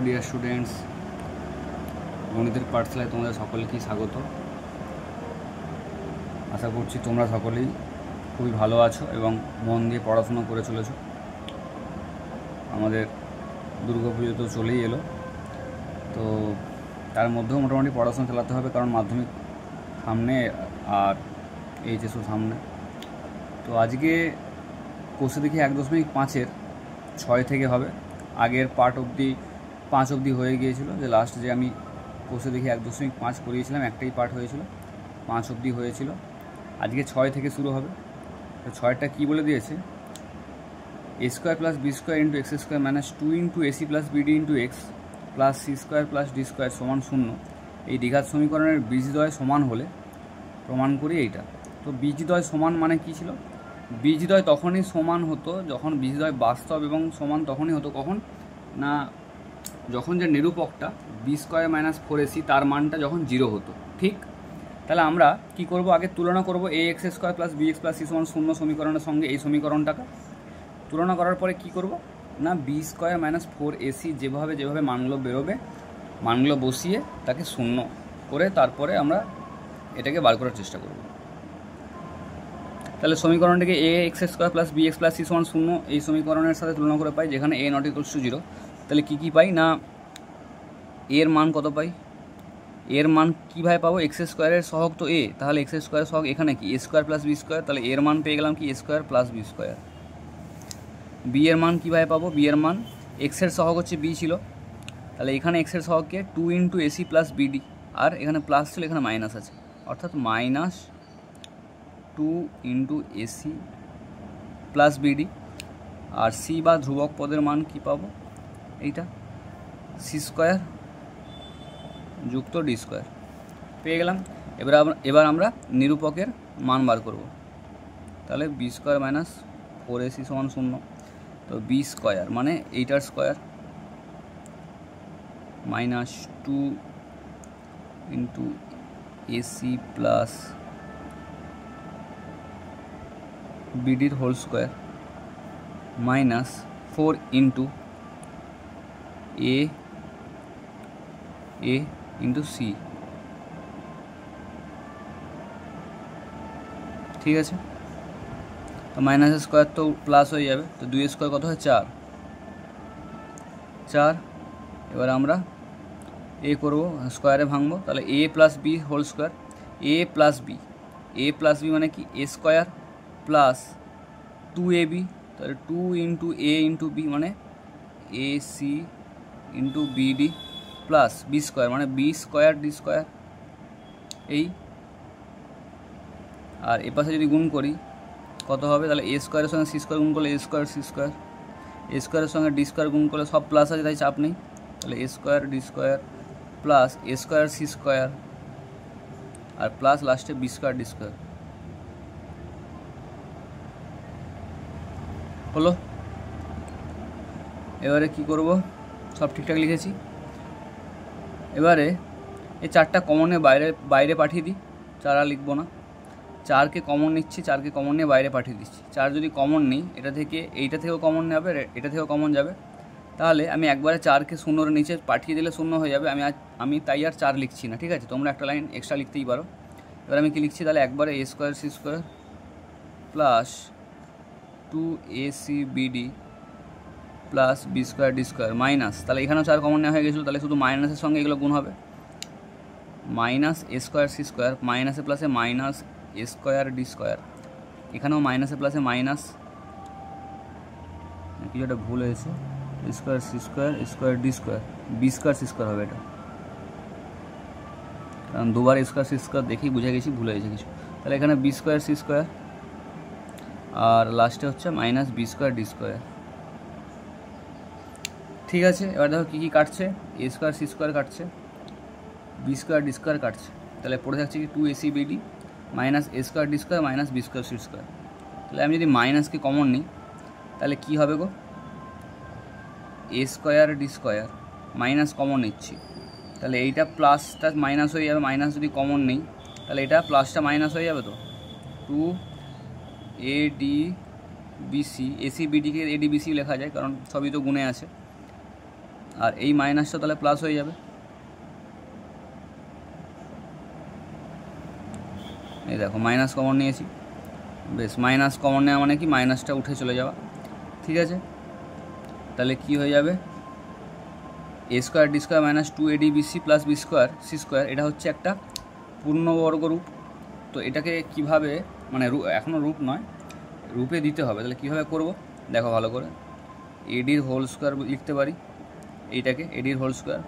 Dear students, গণিতের পাঠশালায় তোমাদের সকলকেই স্বাগত। আশা করছি তোমরা সকলেই খুবই ভালো আছো এবং মন দিয়ে পড়াশোনা করে চলেছো। আমাদের দুর্গাপুজো তো চলেই এলো, তো তার মধ্যেও মোটামুটি পড়াশোনা চালাতে হবে, কারণ মাধ্যমিক সামনে আর এইচএসও সামনে। তো আজকে কোষে দেখি 1.5-এর 6 থেকে হবে। আগের পার্ট অবধি 5 অবধি হয়ে গিয়েছিল, যে লাস্ট যে আমি কোষে দেখি 1.5 করিয়েছিলাম, একটাই পার্ট হয়েছিল, 5 অবধি হয়েছিল। আজকে 6 থেকে শুরু হবে। তো 6টা কী বলে দিয়েছে, a square plus b square into x square minus 2 into ac plus bd into x plus c square plus d square সমান 0। এই দ্বিঘাত সমীকরণের বীজদ্বয় সমান হলে প্রমাণ করি এইটা। তো বীজদ্বয় সমান মানে কী ছিল? বীজদ্বয় তখনই সমান হতো যখন বীজদ্বয় বাস্তব এবং সমান তখনই হতো কখন না, যখন যে নিরূপকটা বি স্কোয়ার মাইনাস 4ac তার মানটা যখন 0 হতো। ঠিক, তাহলে আমরা কি করব, আগে তুলনা করব a x square plus B x plus C সমান 0 সমীকরণের সঙ্গে এই সমীকরণটাকে তুলনা করার পরে কি করব না, বি স্কোয়ার মাইনাস 4ac যেভাবে মানগুলো বেরোবে, মানগুলো বসিয়ে তাকে 0 করে তারপরে আমরা এটাকে বার করার চেষ্টা করব। তাহলে সমীকরণটাকে a x square plus B x plus C সমান 0 এই সমীকরণের সাথে তুলনা করে পাই, যেখানে এ নট ইকুয়ালস টু 0। তাহলে কী পাই না, এর মান কত পাই, এর মান কীভাবে পাবো, এক্স স্কোয়ারের সহগ তো এ, তাহলে এক্স স্কোয়ারের সহগ এখানে কি a square plus b square, তাহলে এর মান পেয়ে গেলাম কি a square plus b square. B এর মান কীভাবে পাবো, বি এর মান এক্সের সহগ হচ্ছে বি ছিল, তাহলে এখানে এক্সের সহগকে 2 ইন্টু এসি প্লাস বিডি, আর এখানে প্লাস ছিল এখানে মাইনাস আছে, অর্থাৎ minus 2 into ac plus bd. আর সি বা ধ্রুবক পদের মান কি পাবো, এইটা সি স্কোয়ার যুক্ত ডি স্কোয়ার পেয়ে গেলাম। এবার আমরা নিরূপকের মান বার করব। তাহলে বি স্কোয়ার মাইনাস 4ac সমান 0। তো বি স্কোয়ার মানে এইটার square minus 2 into ac plus বিডির whole square minus 4 into a into c. ঠিক আছে, তো মাইনাস স্কোয়ার তো প্লাস হয়ে যাবে, তো 2 স্কোয়ার কত হয় 4। এবার আমরা এ করবো, স্কোয়ারে ভাঙবো, তাহলে এ প্লাস বি হোল স্কোয়ার, এ প্লাস বি মানে কি এ স্কোয়ার প্লাস 2ab, তাহলে 2 ইন্টু এ ইন্টু বি মানে a c into bd plus b square মানে বি স্কোয়ার ডি স্কোয়ার এই। আর এ পাশে যদি গুণ করি কত হবে, তাহলে এ স্কোয়ারের সঙ্গে সি স্কোয়ার গুণ করলে এ স্কোয়ার সি স্কোয়ার, এ স্কোয়ারের সঙ্গে ডি স্কোয়ার গুণ করলে সব প্লাস আছে তাই চাপ নেই, তাহলে এ স্কোয়ার ডি স্কোয়ার প্লাস এ স্কোয়ার সি স্কোয়ার আর প্লাস লাস্টে বি স্কোয়ার ডি স্কোয়ার হলো। এবারে কি করব, সব ঠিকঠাক লিখেছি। এবারে এই 4টা কমনে বাইরে পাঠিয়ে দিই, 4 আর লিখবো না, 4কে কমন নিচ্ছি, 4কে কমন নিয়ে বাইরে পাঠিয়ে দিচ্ছি। 4 যদি কমন নিই, এটা থেকে এইটা থেকেও কমন নেবে, এটা থেকেও কমন যাবে, তাহলে আমি একবারে 4কে 0-এর নিচে পাঠিয়ে দিলে 0 হয়ে যাবে। আমি তাই আর 4 লিখছি না, ঠিক আছে, তোমরা একটা লাইন এক্সট্রা লিখতেই পারো। এবার আমি কি লিখছি, তাহলে একবারে a square c square plus 2acbd plus b square d square minus, তাহলে এখানেও 4 কমন নেওয়া হয়ে গেছিলো, তাহলে শুধু মাইনাসের সঙ্গে এগুলো গুণ হবে, minus a square c square মাইনাসে প্লাসে minus a square d square, এখানেও মাইনাসে প্লাসে মাইনাস, কিছু একটা ভুল হয়েছে, a square c square a square d square, b square c square হবে এটা, কারণ দুবার এ স্কোয়ার সি স্কোয়ার দেখেই বুঝে গেছি ভুল হয়েছে কিছু। তাহলে এখানে বি স্কোয়ার সি স্কোয়ার আর লাস্টে হচ্ছে minus b square d square. ঠিক আছে, এবার দেখো কী কী কাটছে, এ স্কোয়ার সি স্কোয়ার কাটছে, বি স্কোয়ার ডি স্কোয়ার কাটছে, তাহলে পড়ে থাকছে কি 2acbd minus a square d square minus b square c square. তাহলে আমি যদি মাইনাসকে কমন নিই তাহলে কী হবে গো, a square d square minus common নিচ্ছি, তাহলে এইটা প্লাসটা মাইনাস হয়ে যাবে, মাইনাস যদি কমন নেই তাহলে এটা প্লাসটা মাইনাস হয়ে যাবে, তো 2adbc, এসি বিডিকে এডিবিসি লেখা যায় কারণ সবই তো গুণে আছে, আর এই মাইনাসটা তাহলে প্লাস হয়ে যাবে। এই দেখো মাইনাস কমন নিয়েছি, বেশ মাইনাস কমন নেওয়া মানে কি মাইনাসটা উঠে চলে যাওয়া, ঠিক আছে। তাহলে কি হয়ে যাবে, a square d square minus 2ADBC plus b square c square, এটা হচ্ছে একটা পূর্ণবর্গ রূপ। তো এটাকে কিভাবে মানে এখনও রূপ নয়, রূপে দিতে হবে। তাহলে কীভাবে করব দেখো ভালো করে, এডির হোল স্কোয়ার লিখতে পারি, এইটাকে এডির whole square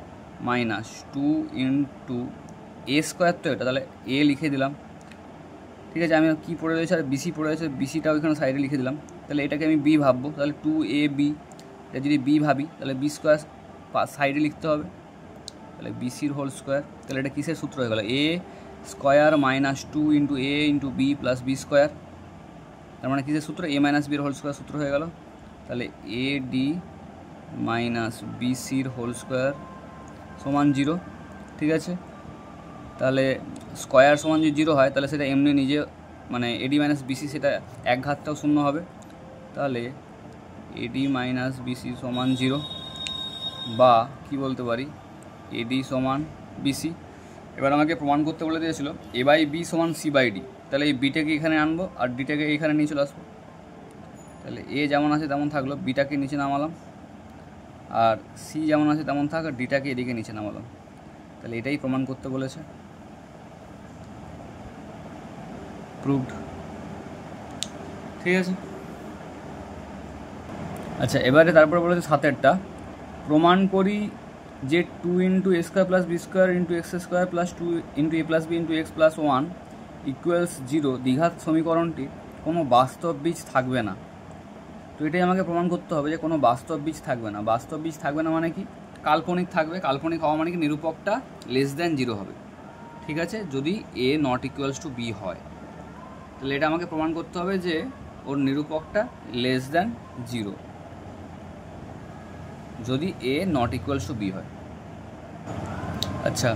minus 2 into a square, তো এটা তাহলে এ লিখে দিলাম, ঠিক আছে। আমি কী পড়ে রয়েছে আর বিসি পড়ে রয়েছে, বিসিটাও এখানে সাইডে লিখে দিলাম। তাহলে এটাকে আমি বি ভাববো, তাহলে 2AB, এটা যদি বি ভাবি তাহলে বি স্কোয়ার সাইডে লিখতে হবে, তাহলে বিসির হোল স্কোয়ার। তাহলে এটা কিসের সূত্র হয়ে গেল, a square minus 2 into a into b plus b square, তার মানে কিসের সূত্র, এ মাইনাস বির হোল স্কোয়ার সূত্র হয়ে গেল। তাহলে এ ডি মাইনাস বিসির হোল স্কোয়ার সমান 0, ঠিক আছে। তাহলে স্কোয়ার সমান যদি 0 হয় তাহলে সেটা এমনি নিজে মানে এডি মাইনাস বিসি সেটা এক ঘাতটাও শূন্য হবে, তাহলে এডি মাইনাস বিসি সমান 0, বা কি বলতে পারি এডি সমান বিসি। এবার আমাকে প্রমাণ করতে বলে দিয়েছিল এ বাই বি সমান সি বাই ডি, তাহলে এই বিটাকে এখানে আনবো আর ডিটাকে এখানে নিয়ে চলে আসবো। তাহলে এ যেমন আছে তেমন থাকলো, বিটাকে নিচে নামালাম, আর সি যেমন আছে তেমন থাক আর ডিটাকে এদিকে নিচে নামালাম। তাহলে এটাই প্রমাণ করতে বলেছে, প্রুভড, ঠিক আছে। আচ্ছা এবারে তারপরে বলেছে 7এরটা, প্রমাণ করি যে 2 into a square plus b square into x square plus 2 into a plus b into x plus 1 equals 0 দ্বিঘাত সমীকরণটি কোনো বাস্তব বীজ থাকবে না। তো এটাই আমাকে প্রমাণ করতে হবে যে কোনো বাস্তব বীজ থাকবে না। বাস্তব বীজ থাকবে না মানে কি, কাল্পনিক থাকবে। কাল্পনিক হওয়া মানে কি নিরূপকটা লেস দ্যান 0 হবে, ঠিক আছে, যদি a not equals to b হয়। তাহলে এটা আমাকে প্রমাণ করতে হবে যে ওর নিরূপকটা লেস দ্যান 0 যদি a not equals to b হয়। আচ্ছা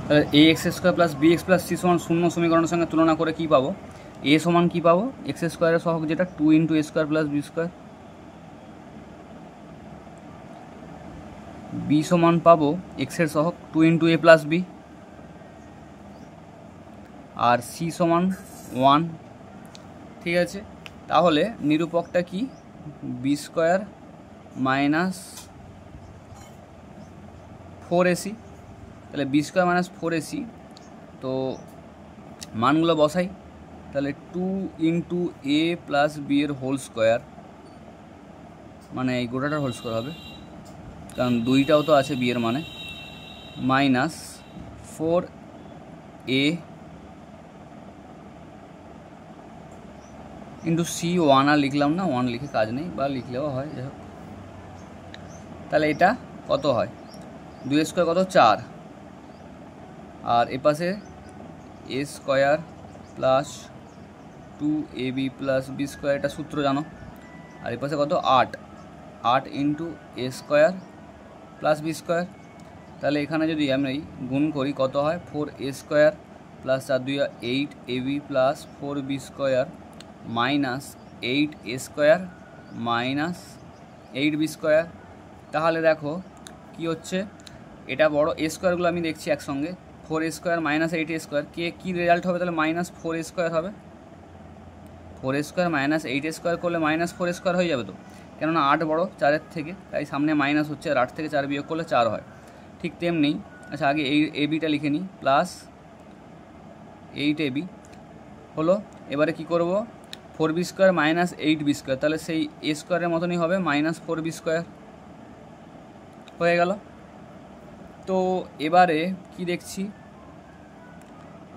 তাহলে a x square plus B x plus C সমান 0 সমীকরণের সঙ্গে তুলনা করে কী পাবো, এ সমান কী পাবো, এক্স স্কোয়ারের সহগ যেটা 2 into a square plus b square, b সমান পাবো এক্সের সহগ 2 ইন্টু এ প্লাস বি, আর সি সমান 1, ঠিক আছে। তাহলে নিরূপকটা কি, বি স্কোয়ার মাইনাস 4AC, তাহলে বি স্কোয়ার মাইনাস 4AC, তো মানগুলো বসাই, তাহলে 2 ইন্টু এ প্লাস বি এর হোল স্কোয়ার, মানে এই গোটাটার হোল স্কোয়ার হবে কারণ 2টাও তো আছে বি এর মানে, মাইনাস 4A ইন্টু সি, 1 আর লিখলাম না, 1 লিখে কাজ নেই, বা লিখলেও হয়, যাই হোক। তাহলে এটা কত হয়, 2 স্কোয়ার কত 4, আর এপাশে a square plus 2AB plus b square, এটা সূত্র জানো, আর এপাশে কত 8 into a square plus b square. তাহলে এখানে যদি আমি গুণ করি কত হয়, 4A স্কোয়ার প্লাস 4 2 8AB প্লাস 4B square minus 8A square minus 8B square. তাহলে দেখো কি হচ্ছে, এটা বড় এ স্কোয়ারগুলো আমি দেখছি একসঙ্গে, 4A square minus 8A square, কী রেজাল্ট হবে, তাহলে মাইনাস 4A স্কোয়ার হবে। 4A square minus 8A square করলে মাইনাস 4A স্কোয়ার হয়ে যাবে তো, কেননা 8 বড় 4-এর থেকে, তাই সামনে মাইনাস হচ্ছে, আর 8 থেকে 4 বিয়োগ করলে 4 হয়। ঠিক তেমনি আচ্ছা আগে এই এবিটা লিখে নিই, প্লাস 8AB হলো। এবারে কি করব, 4B square minus 8B square, তাহলে সেই এ স্কোয়ারের মতনই হবে, মাইনাস 4B স্কোয়ার হয়ে গেল। তো এবারে কি দেখছি,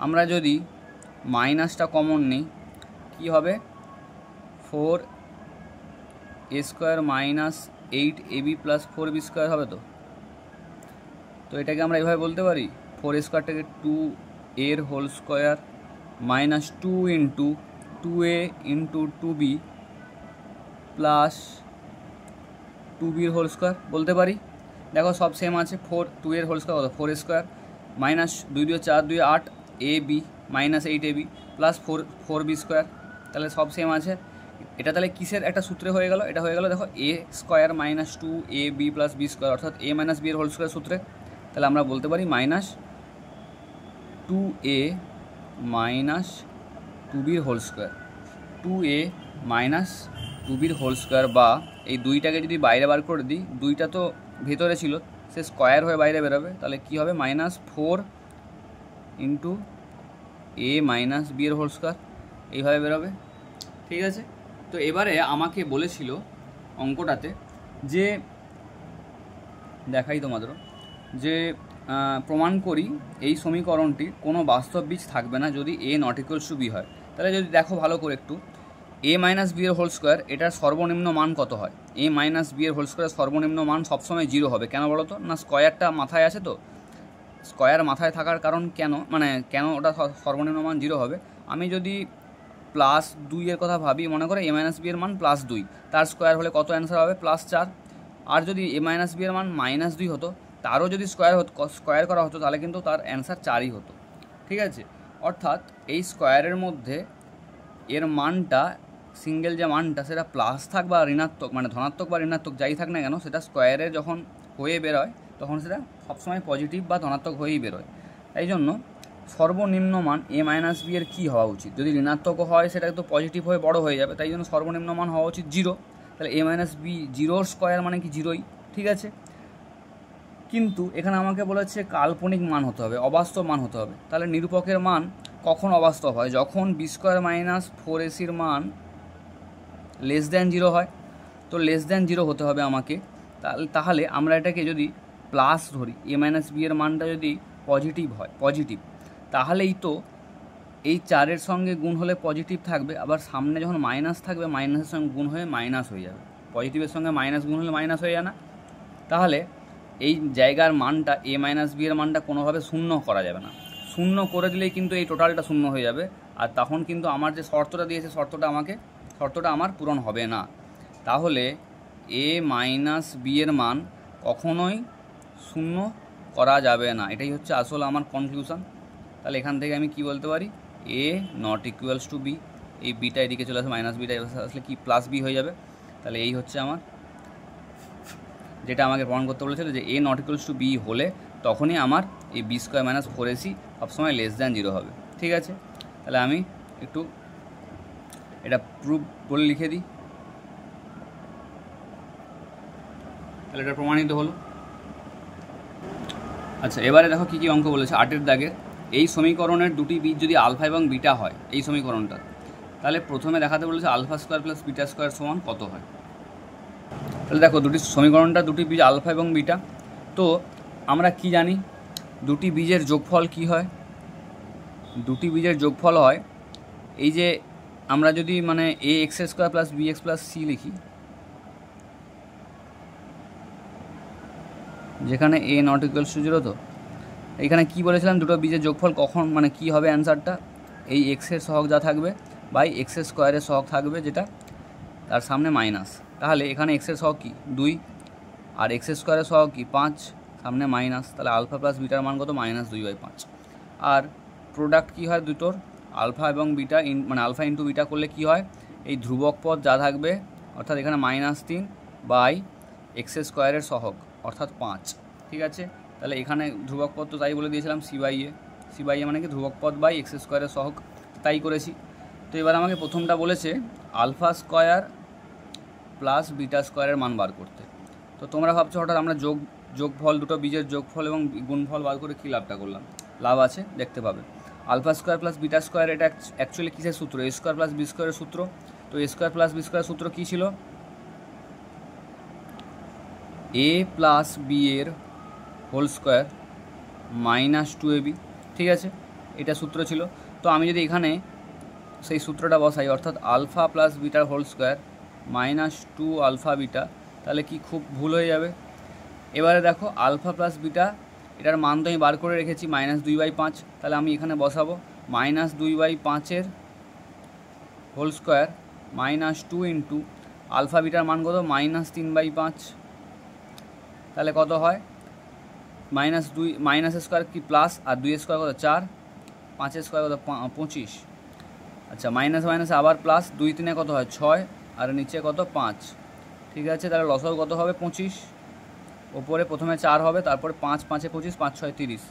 আমরা যদি মাইনাসটা কমন নিই কি হবে, 4A স্কোয়ার মাইনাস 8AB প্লাস 4B স্কোয়ার হবে। তো এটাকে আমরা এভাবে বলতে পারি, 4A স্কোয়ারটাকে 2A এর whole square minus 2 into 2A into 2B plus 2B এর হোল স্কোয়ার বলতে পারি। দেখো সব সেম আছে, 2 এর হোল স্কোয়ার কত, 4A square minus 2 2 4 2 8AB minus 8AB প্লাস 4B স্কোয়ার, তাহলে সব সেম আছে। এটা তাহলে কিসের একটা সূত্রে হয়ে গেল? এটা হয়ে গেল দেখো a square minus 2ab plus b square, অর্থাৎ এ মাইনাস বি এর হোল স্কোয়ার সূত্রে। তাহলে আমরা বলতে পারি মাইনাস 2a মাইনাস 2bর হোল স্কোয়ার, 2a মাইনাস 2bর হোল স্কোয়ার, বা এই দুইটাকে যদি বাইরে বার করে দিই, দুইটা তো ভেতরে ছিল, সে স্কোয়ার হয়ে বাইরে বেরোবে, তাহলে কী হবে? Minus 4 into a minus b এর হোল স্কোয়ার, এইভাবে বেরোবে। ঠিক আছে, তো এবারে আমাকে বলেছিল অঙ্কটাতে যে দেখাই তোমাদের যে প্রমাণ করি এই সমীকরণটি কোনো বাস্তব বীজ থাকবে না যদি a not equals to b হয়। তাহলে যদি দেখো ভালো করে একটু, a মাইনাস বি এর হোল স্কোয়ার এটার সর্বনিম্ন মান কত হয়? a মাইনাস বি এর হোল স্কোয়ারের সর্বনিম্ন মান সবসময় 0 হবে। কেন বলো তো? না, স্কোয়ারটা মাথায় আছে, তো স্কোয়ার মাথায় থাকার কারণ কেন ওটা সর্বনিম্ন মান 0 হবে? আমি যদি +2 এর কথা ভাবি, মনে করে a মাইনাস বি এর মান +2, তার স্কোয়ার হলে কত অ্যান্সার হবে? +4। আর যদি a মাইনাস বি এর মান -2 হতো, তারও যদি স্কোয়ার করা হতো, তাহলে কিন্তু তার অ্যান্সার 4ই হতো। ঠিক আছে, অর্থাৎ এই স্কোয়ারের মধ্যে এর মানটা, সিঙ্গেল যে মানটা, সেটা প্লাস থাক বা ঋণাত্মক, মানে ধনাত্মক বা ঋণাত্মক যাই থাক না কেন, সেটা স্কোয়ারে যখন হয়ে বেরোয় তখন সেটা সবসময় পজিটিভ বা ধনাত্মক হয়েই বেরোয়। তাই জন্য সর্বনিম্ন মান a মাইনাস বি এর কী হওয়া উচিত? যদি ঋণাত্মকও হয় সেটা তো পজিটিভ হয়ে বড় হয়ে যাবে, তাই জন্য সর্বনিম্ন মান হওয়া উচিত 0। তাহলে a মাইনাস বি 0 স্কোয়ার মানে কি 0ই। ঠিক আছে, কিন্তু এখানে আমাকে বলেছে কাল্পনিক মান হতে হবে, অবাস্তব মান হতে হবে। তাহলে নিরূপকের মান কখন অবাস্তব হয়? যখন বি স্কোয়ার মাইনাস 4ac মান <0 হয়। তো <0 হতে হবে আমাকে। তাহলে আমরা এটাকে যদি প্লাস ধরি, a মাইনাস বি এর মানটা যদি পজিটিভ, তাহলেই তো এই 4-এর সঙ্গে গুণ হলে পজিটিভ থাকবে, আবার সামনে যখন মাইনাস থাকবে মাইনাসের সঙ্গে গুণ হয়ে মাইনাস হয়ে যাবে। পজিটিভের সঙ্গে মাইনাস গুণ হলে মাইনাস হয়ে যায় না? তাহলে এই জায়গার মানটা a মাইনাস বি এর মানটা কোনোভাবে শূন্য করা যাবে না। শূন্য করে দিলেই কিন্তু এই টোটালটা শূন্য হয়ে যাবে, আর তখন কিন্তু আমার যে শর্তটা দিয়েছে শর্তটা আমার পূরণ হবে না। তাহলে a মাইনাস বি এর মান কখনোই শূন্য করা যাবে না, এটাই হচ্ছে আসল আমার কনক্লুশন। তাহলে এখান থেকে আমি কি বলতে পারি? a not equals to b, এই বিটা এদিকে চলে আসে, মাইনাস বিটা আসলে কি প্লাস বি হয়ে যাবে। তাহলে এই হচ্ছে আমার যেটা আমাকে প্রমাণ করতে বলেছিল, যে a not equals to b হলে তখনই আমার এই বি স্কোয়ার মাইনাস 4ac সবসময় <0 হবে। ঠিক আছে, তাহলে আমি একটু এটা প্রুফ বলে লিখে দিই, তাহলে এটা প্রমাণিত হলো। আচ্ছা, এবারে দেখো কী কী অঙ্ক বলেছে। 8-এর দাগের এই সমীকরণের দুটি বীজ যদি আলফা এবং বিটা হয়, এই সমীকরণটা, তাহলে প্রথমে দেখাতে বলেছে alpha square plus beta square সমান কত হয়। তাহলে দেখো দুটি বীজ আলফা এবং বিটা, তো আমরা কি জানি দুটি বীজের যোগফল কি হয়? দুটি বীজের যোগফল হয় এই যে আমরা যদি মানে a x square plus B x plus c লিখি, যেখানে a নট ইকুয়ালস টু 0, তো এখানে কি বলেছিলাম দুটো বীজের যোগফল কখন মানে কি হবে অ্যান্সারটা? এই এক্সের সহগ যা থাকবে বাই এক্স স্কোয়ারের সহগ থাকবে, যেটা তার সামনে মাইনাস। তাহলে এখানে এক্সের সহগ কি 2, আর এক্স স্কোয়ারের সহগ কি 5, সামনে মাইনাস। তাহলে আলফা প্লাস বিটার মান কত? -2/5। আর প্রোডাক্ট কি হয় দুটোর? আলফা এবং বিটা মানে আলফা ইন্টু বিটা করলে কি হয়? এই ধ্রুবক পদ যা থাকবে, অর্থাৎ এখানে -3 বাই এক্স স্কোয়ারের সহগ অর্থাৎ 5। ঠিক আছে, তাহলে এখানে ধ্রুবক পদ তো তাই বলে দিয়েছিলাম সি বাই এ মানে কি ধ্রুবক পদ বাই এক্স স্কোয়ারের সহগ, তাই করেছি। তো এবার আমাকে প্রথমটা বলেছে আলফা স্কোয়ার প্লাস বিটা স্কোয়ারের মান বার করতে। তো তোমরা ভাবছো হঠাৎ আমরা যোগফল, দুটো বীজের যোগফল এবং গুণফল বার করে কী লাভটা করলাম? লাভ আছে, দেখতে পাবে। Alpha square plus beta square এটা অ্যাকচুয়ালি কিসের সূত্র? এ স্কোয়ার প্লাস বি স্কোয়ারের সূত্র। তো এ স্কোয়ার প্লাস বি স্কোয়ারের সূত্র কী ছিল? a প্লাস বি এর হোল স্কোয়ার -2ab। ঠিক আছে, এটা সূত্র ছিল। তো আমি যদি এখানে সেই সূত্রটা বসাই, অর্থাৎ আলফা প্লাস বিটার হোল স্কোয়ার -2 আলফা বিটা, তাহলে কি খুব ভুল হয়ে যাবে? এবারে দেখো আলফা প্লাস বিটা এটার মান তো আমি বার করে রেখেছি -2/5, তাহলে আমি এখানে বসাবো -2/5 হোল স্কোয়ার -2 ইন্টু আলফা বিটার মান কত? -3/5। তাহলে কত হয়? -2 মাইনাস স্কোয়ার কি প্লাস, আর 2 স্কোয়ার কত? 4, 5 স্কোয়ার কত? 25। আচ্ছা মাইনাস মাইনাসে আবার প্লাস, 2 3 কত হয় 6, আর নিচে কত 5। ঠিক আছে, তাহলে লসাগু কত হবে 25। ওপরে প্রথমে 4 হবে, তারপরে 5 5 এ 25, 5 6 30,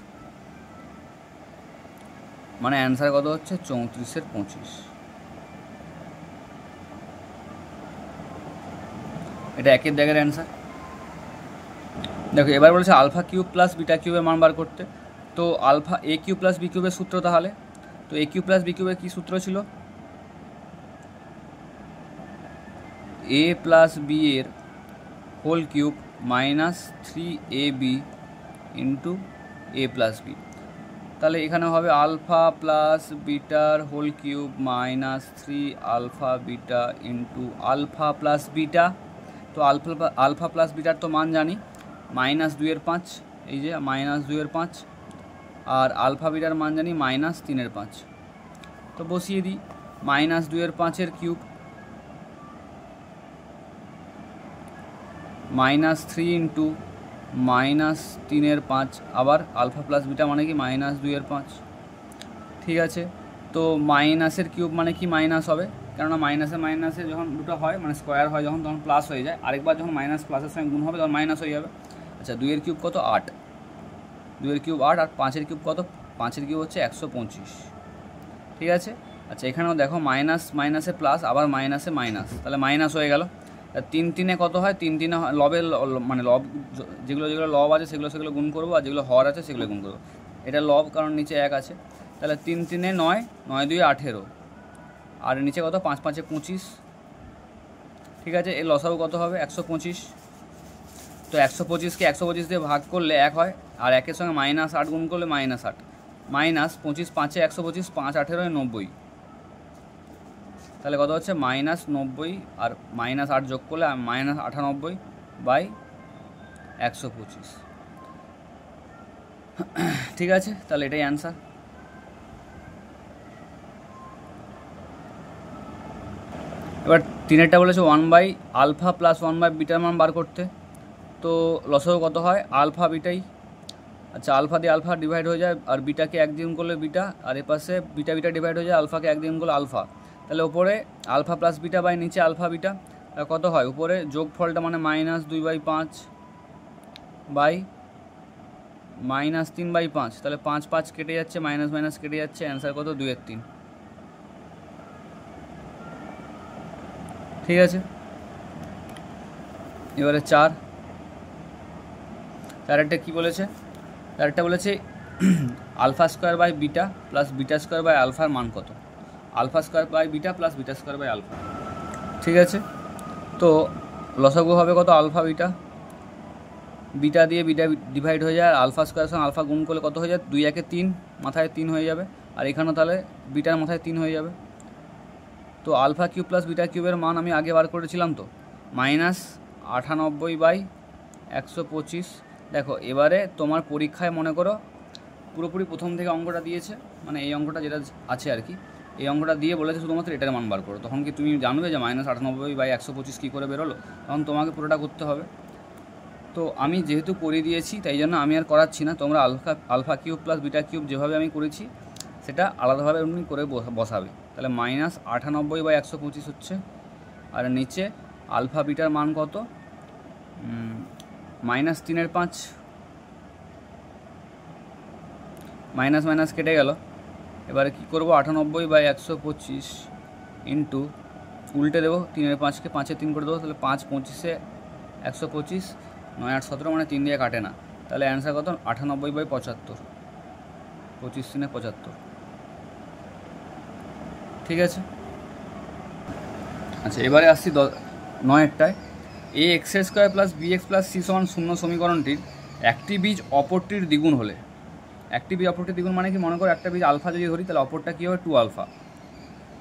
মানে অ্যান্সার কত হচ্ছে 34 এর 25। এটা একের দাগের অ্যান্সার। দেখো এবার বলেছে আলফা কিউব প্লাস বিটা কিউবের মান বার করতে। তো আলফা এ কিউব প্লাস বি কিউবের সূত্র, তাহলে তো এ কিউব প্লাস বি কিউবের কী সূত্র ছিল? এ প্লাস বি এর whole cube minus 3ab into a plus b. তাহলে এখানে হবে আলফা প্লাস বিটার whole cube minus 3 alpha beta into alpha plus beta. তো আলফা প্লাস বিটার তো মান জানি -2/5, এই যে -2/5, আর আলফা বিটার মান জানি -3/5। তো বসিয়ে দিই, -2/5 কিউব -3 ইন্টু -3/5, আবার আলফা প্লাস বিটা মানে কি -2/5। ঠিক আছে, তো মাইনাসের কিউব মানে কি মাইনাস হবে, কেননা মাইনাসে মাইনাসে যখন দুটো হয় মানে স্কোয়ার হয় যখন, তখন প্লাস হয়ে যায়। আরেকবার যখন মাইনাস প্লাসের সঙ্গে গুণ হবে তখন মাইনাস হয়ে যাবে। আচ্ছা 2 কিউব কত 8, 2 কিউব 8, আর 5 কিউব কত, 5 কিউব হচ্ছে 125। ঠিক আছে, আচ্ছা এখানেও দেখো মাইনাস মাইনাসে প্লাস, আবার মাইনাসে মাইনাস, তাহলে মাইনাস হয়ে গেল। 3 3 কত হয়, 3 3 লবের মানে লব যেগুলো যেগুলো লব আছে সেগুলো গুণ করবো, আর যেগুলো হর আছে সেগুলো গুণ করবো। এটা লব কারণ নিচে 1 আছে, তাহলে 3 3 9, 9 2 18, আর নিচে কত 5 5 25। ঠিক আছে, এর লসাগু কত হবে 125। তো 125কে 125 দিয়ে ভাগ করলে 1 হয়, আর 1-এর সঙ্গে -8 গুণ করলে -8, -25 5-এ 125, 5 18 90, তাহলে কত হচ্ছে -90, আর -8 যোগ করলে -98/125। ঠিক আছে, তাহলে এটাই অ্যান্সার। এবার 3-এরটা বলেছে 1/α প্লাস 1/বিটার মান বার করতে। তো লসাগু কত হয় আলফা বিটাই। আচ্ছা আলফা দিয়ে আলফা ডিভাইড হয়ে যায়, আর বিটাকে 1 দিয়ে গুণ করলে বিটা, আর এ পাশে বিটা বিটা ডিভাইড হয়ে যায়, আলফাকে 1 দিয়ে গুণ করলে আলফা। তাহলে উপরে আলফা প্লাস বিটা বাই নিচে আলফা বিটা, কত হয় উপরে যোগফলটা মানে -2/5 বাই -3/5, তাহলে 5 5 কেটে যাচ্ছে, মাইনাস মাইনাস কেটে যাচ্ছে, অ্যান্সার কত 2/3। ঠিক আছে, এবারে 4-একটা কী বলেছে, 4-একটা বলেছে alpha square by beta plus beta square by আলফার মান কত, alpha square by beta plus beta square by alpha. ঠিক আছে, তো লসাগু হবে কত আলফা বিটা, বিটা দিয়ে বিটা ডিভাইড হয়ে যায়, আর আলফা স্কোয়ারের সঙ্গে আলফা গুণ করলে কত হয়ে যায় 2 1 3, মাথায় 3 হয়ে যাবে, আর এখানেও তাহলে বিটার মাথায় 3 হয়ে যাবে। তো আলফা কিউব প্লাস বিটা কিউবের মান আমি আগে বার করেছিলাম, তো -98/125। দেখো এবারে তোমার পরীক্ষায় মনে করো পুরোপুরি প্রথম থেকে অঙ্কটা দিয়েছে, মানে এই অঙ্কটা যেটা আছে আর কি, এই অঙ্কটা দিয়ে বলেছে শুধুমাত্র এটার মান বার করো, তখন কি তুমি জানবে যে -98/125 কী করে বেরোলো, তখন তোমাকে পুরোটা করতে হবে। তো আমি যেহেতু করে দিয়েছি তাই জন্য আমি আর করাচ্ছি না, তোমরা alpha cube plus beta cube যেভাবে আমি করেছি সেটা আলাদাভাবে এমনি করে বসাবে। তাহলে -98/125 হচ্ছে, আর নিচে আলফা বিটার মান কত -3/5, মাইনাস মাইনাস কেটে গেল। এবারে কী করবো 98/125 ইন্টু উল্টে দেবো, 3/5কে 5-এ 3 করে দেবো, তাহলে 5 25-এ 125, 9 8 17, মানে 3 দিয়ে কাটে না, তাহলে অ্যান্সার কত 98/75, 25 3 75। ঠিক আছে, আচ্ছা এবারে আসছি 9-টায়। ax² plus bx plus c = 0 সমীকরণটির একটি বীজ অপরটির দ্বিগুণ হলে, একটি বীজ অপরটির দ্বিগুণ মানে কি, মনে করো একটা বীজ আলফা যদি ধরি তাহলে অপরটা কী হবে 2 আলফা।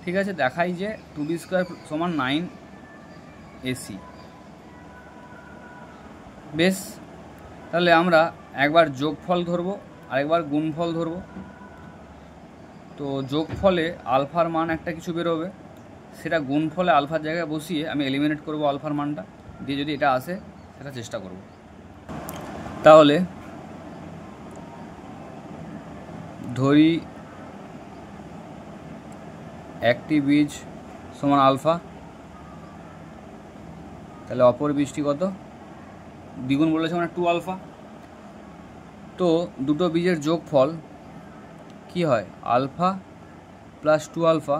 ঠিক আছে, দেখাই যে 2b² = 9ac। বেশ, তাহলে আমরা একবার যোগফল ধরবো আর একবার গুণফল ধরবো। তো যোগফলে আলফার মান একটা কিছু বেরোবে, সেটা গুণফলে আলফার জায়গায় বসিয়ে আমি এলিমিনেট করব আলফার মানটা দিয়ে, যদি এটা আসে সেটা চেষ্টা করব। তাহলে ধরি একটি বীজ সমান আলফা, তাহলে অপর বীজটি কত, দ্বিগুণ বলেছে মানে 2 আলফা। তো দুটো বীজের যোগফল কি হয়, আলফা প্লাস 2 আলফা,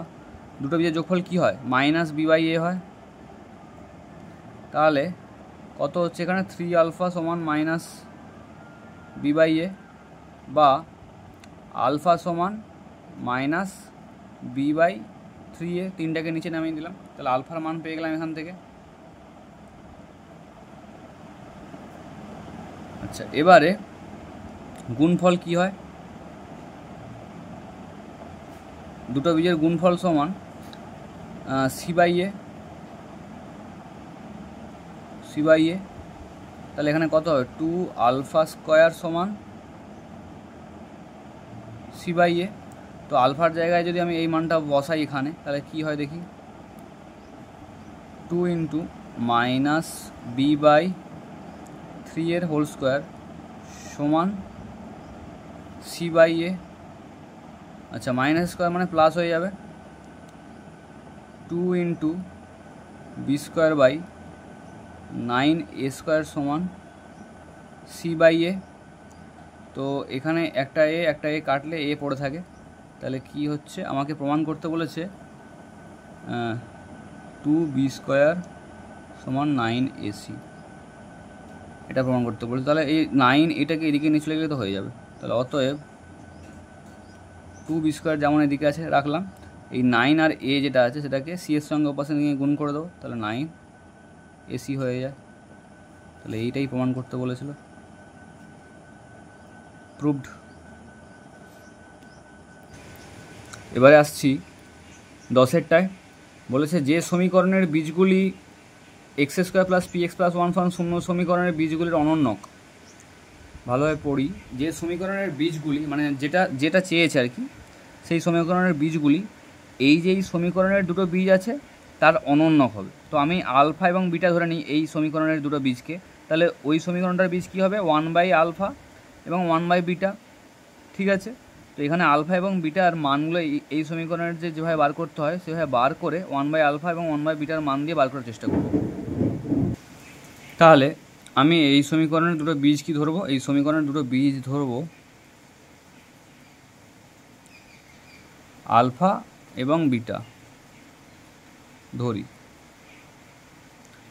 দুটো বীজের যোগফল কি হয়, মাইনাস বি বাই এ হয়। তাহলে কত হচ্ছে এখানে, 3 আলফা সমান মাইনাস বি বাই এ, বা আলফা সমান মাইনাস বি বাই 3a, তিনটাকে নিচে নামিয়ে দিলাম, তাহলে আলফার মান পেয়ে গেলাম এখান থেকে। আচ্ছা, এবারে গুণফল কি হয়, দুটো বীজের গুণফল সমান সি বাই এ, তাহলে এখানে কত হবে, 2 আলফা স্কোয়ার সমান সি বাই এ। তো আলফার জায়গায় যদি আমি এই মানটা বসাই এখানে, তাহলে কি হয় দেখি, 2 ইন্টু মাইনাস বি বাই 3 এর হোল স্কোয়ার সমান সি বাই এ। আচ্ছা, মাইনাস স্কোয়ার মানে প্লাস হয়ে যাবে, 2 into B square by 9a square সমান সি বাই এ। তো এখানে একটা এ কাটলে এ পড়ে থাকে, তাহলে কি হচ্ছে, আমাকে প্রমাণ করতে বলেছে 2b স্কোয়ার সমান 9ac, এটা প্রমাণ করতে বলেছে। তাহলে এই 9 এটাকে এদিকে নিচে গেলে তো হয়ে যাবে, তাহলে অতএব 2b স্কোয়ার যেমন এদিকে আছে রাখলাম, এই 9 আর এ যেটা আছে সেটাকে সি এর সঙ্গে ওপাশে নিয়ে গুণ করে দেবো, তাহলে 9ac হয়ে যায়। তাহলে এইটাই প্রমাণ করতে বলেছিল, প্রুভড। এবারে আসছি 10এরটায়, বলেছে যে সমীকরণের বীজগুলি x square plus P x plus 1 সমান 0 সমীকরণের বীজগুলির অনন্যক। ভালোভাবে পড়ি, যে সমীকরণের বীজগুলি মানে যেটা চেয়েছে আর কি, সেই সমীকরণের বীজগুলি এই যে এই সমীকরণের দুটো বীজ আছে তার অনন্যক হবে। তো আমি আলফা এবং বিটা ধরে নিই এই সমীকরণের দুটো বীজকে, তাহলে ওই সমীকরণটার বীজ কী হবে, 1 বাই আলফা এবং 1 বাই বিটা। ঠিক আছে, তো এখানে আলফা এবং বিটার মানগুলো এই সমীকরণের যেভাবে বার করতে হয় সেভাবে বার করে 1 বাই আলফা এবং 1 বাই বিটার মান দিয়ে বার করার চেষ্টা করব। তাহলে আমি এই সমীকরণের দুটো বীজ কি ধরবো, এই সমীকরণের দুটো বীজ ধরবো আলফা এবং বিটা ধরি।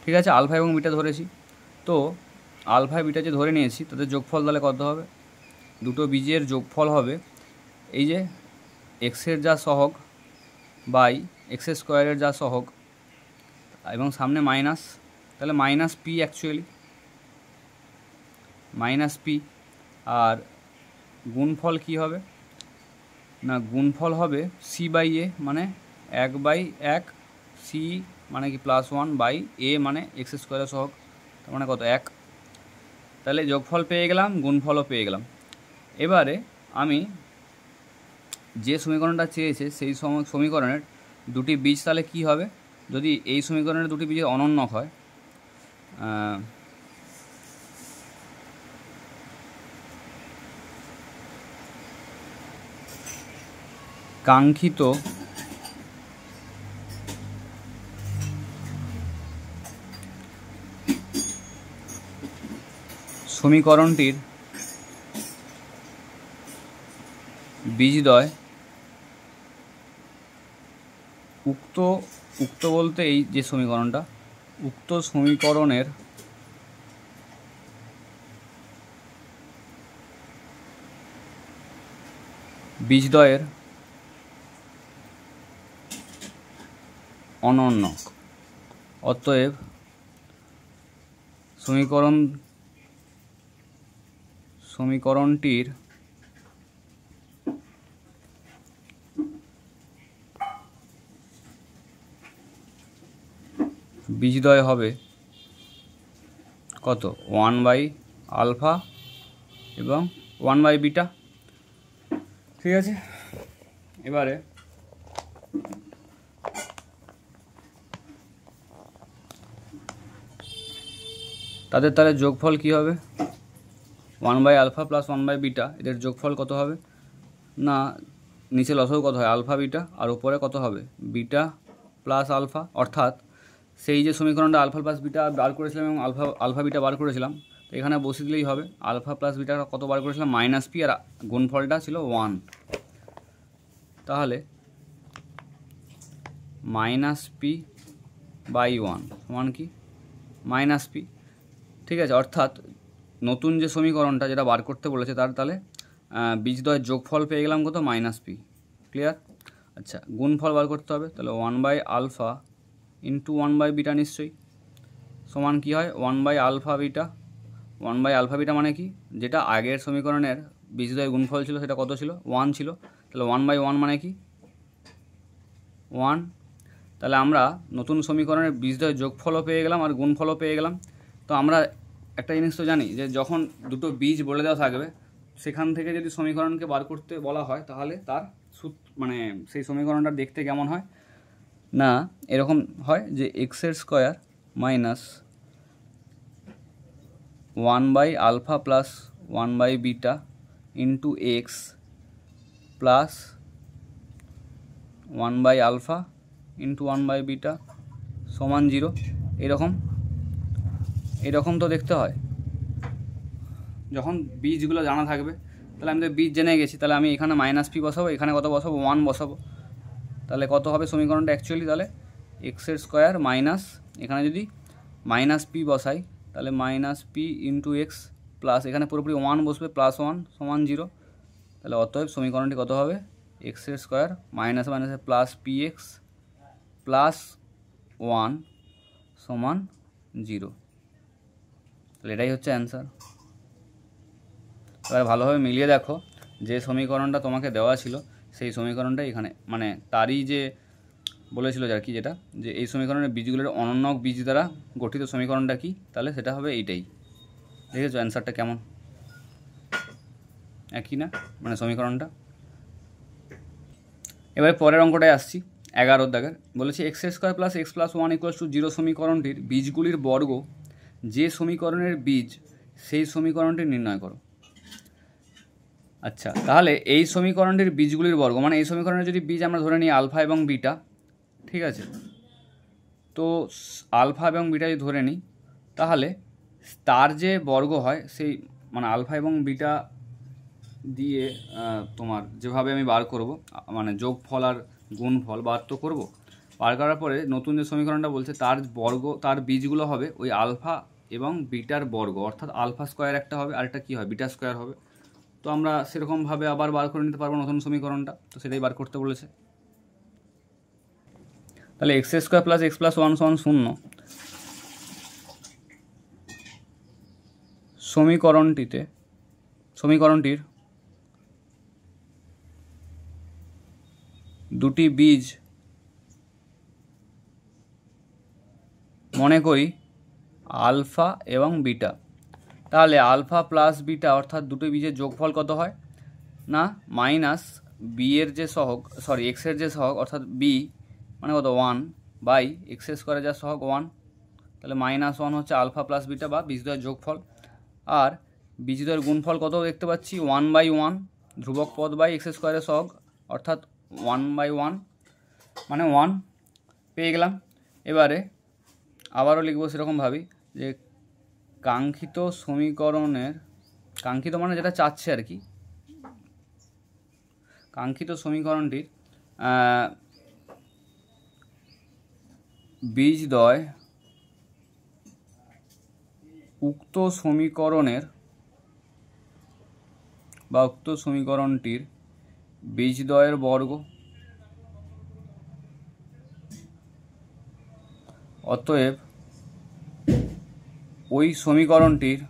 ঠিক আছে, আলফা এবং বিটা ধরেছি, তো আলফা বিটা যে ধরে নিয়েছি তাদের যোগফল তাহলে কত হবে, দুটো বীজের যোগফল হবে এই যে এক্সের যা সহগ বাই এক্স স্কোয়ারের যা সহগ এবং সামনে মাইনাস, তাহলে minus p, actually minus p. আর গুণফল কি হবে না, গুণফল হবে সি বাই এ, মানে 1/1, সি মানে কি +1 বাই এ মানে এক্স স্কোয়ারের সহগ, তার মানে কত 1। তাহলে যোগফল পেয়ে গেলাম, গুণফলও পেয়ে গেলাম। এবারে আমি যে সমীকরণটা চেয়েছে সেই সমীকরণের দুটি বীজ তাহলে কি হবে, যদি এই সমীকরণের দুটি বীজের অনন্যক হয়, কাঙ্ক্ষিত সমীকরণটির বীজদ্বয় উক্ত বলতে এই যে সমীকরণটা, উক্ত সমীকরণের বীজদ্বয়ের অনন্যক। অতএব সমীকরণটির বীজদ্বয় হবে কত, 1 বাই আলফা এবং 1 বাই বিটা। ঠিক আছে, এবারে তাদের যোগফল কি হবে, 1 by alpha plus 1 by beta, এদের যোগফল কত হবে না নিচে লসাগু কত হয় আলফা বিটা, আর উপরে কত হবে বিটা প্লাস আলফা, অর্থাৎ সেই যে সমীকরণটা আলফা প্লাস বিটা বার করেছিলাম এবং আলফা বিটা বার করেছিলাম, তো এখানে বসিয়ে দিলেই হবে। আলফা প্লাস বিটা কত বার করেছিলাম -p, আর গুণফলটা ছিল 1, তাহলে -p/1 সমান কি -p। ঠিক আছে, অর্থাৎ নতুন যে সমীকরণটা যেটা বার করতে বলেছে তার তাহলে বীজদ্বয়ের যোগফল পেয়ে গেলাম কত -p। ক্লিয়ার? আচ্ছা, গুণফল বার করতে হবে, তাহলে 1/α × 1/β নিশ্চয়ই সমান কী হয় 1/α/β। 1/α/β মানে কি, যেটা আগের সমীকরণের বীজদ্বয়ের গুণফল ছিল সেটা কত ছিল 1 ছিল, তাহলে 1/1 মানে কি 1। তাহলে আমরা নতুন সমীকরণের বীজদ্বয়ের যোগফলও পেয়ে গেলাম আর গুণফলও পেয়ে গেলাম। তো আমরা একটা জিনিস তো জানি যে যখন দুটো বীজ বলে দেওয়া থাকবে সেখান থেকে যদি সমীকরণকে বার করতে বলা হয় তাহলে তার মানে সেই সমীকরণটা দেখতে কেমন হয় না, এরকম হয় যে x² - 1/α plus 1/β into x plus 1/α into 1/β সমান 0। এরকম তো দেখতে হয় যখন বীজগুলো জানা থাকবে। তাহলে আমি তো বীজ জেনে গেছি, তাহলে আমি এখানে -p বসাবো, এখানে কত বসাবো 1 বসাবো, তাহলে কত হবে সমীকরণটা অ্যাকচুয়ালি, তাহলে x² মাইনাস, এখানে যদি -p বসাই তাহলে -p ইন্টু এক্স প্লাস এখানে পুরোপুরি 1 বসবে +1 সমান 0। তাহলে অতএব সমীকরণটি কত হবে x² মাইনাস মাইনাসে প্লাস px প্লাস 1 সমান 0। তাহলে এটাই হচ্ছে অ্যান্সার। এবার ভালোভাবে মিলিয়ে দেখো যে সমীকরণটা তোমাকে দেওয়া ছিল সেই সমীকরণটা এখানে মানে তারই যে বলেছিল আর কি, যেটা যে এই সমীকরণের বীজগুলোর অনন্যক বীজ দ্বারা গঠিত সমীকরণটা কি, তাহলে সেটা হবে এইটাই। দেখেছো অ্যান্সারটা কেমন, একই না মানে সমীকরণটা। এবারে পরের অঙ্কটায় আসছি 11 দাগের, বলেছি x² + x + 1 = 0 সমীকরণটির বীজগুলির বর্গ যে সমীকরণের বীজ সেই সমীকরণটি নির্ণয় করো। আচ্ছা, তাহলে এই সমীকরণটির বীজগুলির বর্গ মানে এই সমীকরণের যদি বীজ আমরা ধরে নিই আলফা এবং বিটা, ঠিক আছে, তো আলফা এবং বিটা যদি ধরে নিই তাহলে তার যে বর্গ হয় সেই মানে আলফা এবং বিটা দিয়ে তোমার যেভাবে আমি বার করব মানে যোগফল আর গুণফল বার তো করব, বার করার পরে নতুন যে সমীকরণটা বলছে তার বর্গ তার বীজগুলো হবে ওই আলফা এবং বিটার বর্গ, অর্থাৎ আলফা স্কোয়ার একটা হবে আর একটা কী হয় বিটা স্কোয়ার হবে। তো আমরা সেরকমভাবে আবার বার করে নিতে পারবো নতুন সমীকরণটা, তো সেটাই বার করতে বলেছে। তাহলে x² + x + 1 = 0 সমীকরণটির দুটি বীজ মনে করি আলফা এবং বিটা। তাহলে আলফা প্লাস বিটা অর্থাৎ দুটো বীজের যোগফল কত হয় না মাইনাস বি এর যে সহগ এক্সের যে সহগ অর্থাৎ বি মানে কত 1/x² যা সহগ 1, তাহলে -1 হচ্ছে আলফা প্লাস বিটা বা বীজদ্বয়ের যোগফল। আর বীজদ্বয়ের গুণফল কত দেখতে পাচ্ছি 1/1 ধ্রুবক পদ x² এর সহগ অর্থাৎ 1/1 মানে 1 পেয়ে গেলাম। এবারে আবারও লিখব সেরকমভাবেই যে কাঙ্ক্ষিত সমীকরণের কাঙ্ক্ষিত মানে যেটা চাচ্ছে আর কি, কাঙ্ক্ষিত সমীকরণটির বীজদ্বয় উক্ত সমীকরণের বা উক্ত সমীকরণটির বীজদ্বয়ের বর্গ, অতএব ওই সমীকরণটির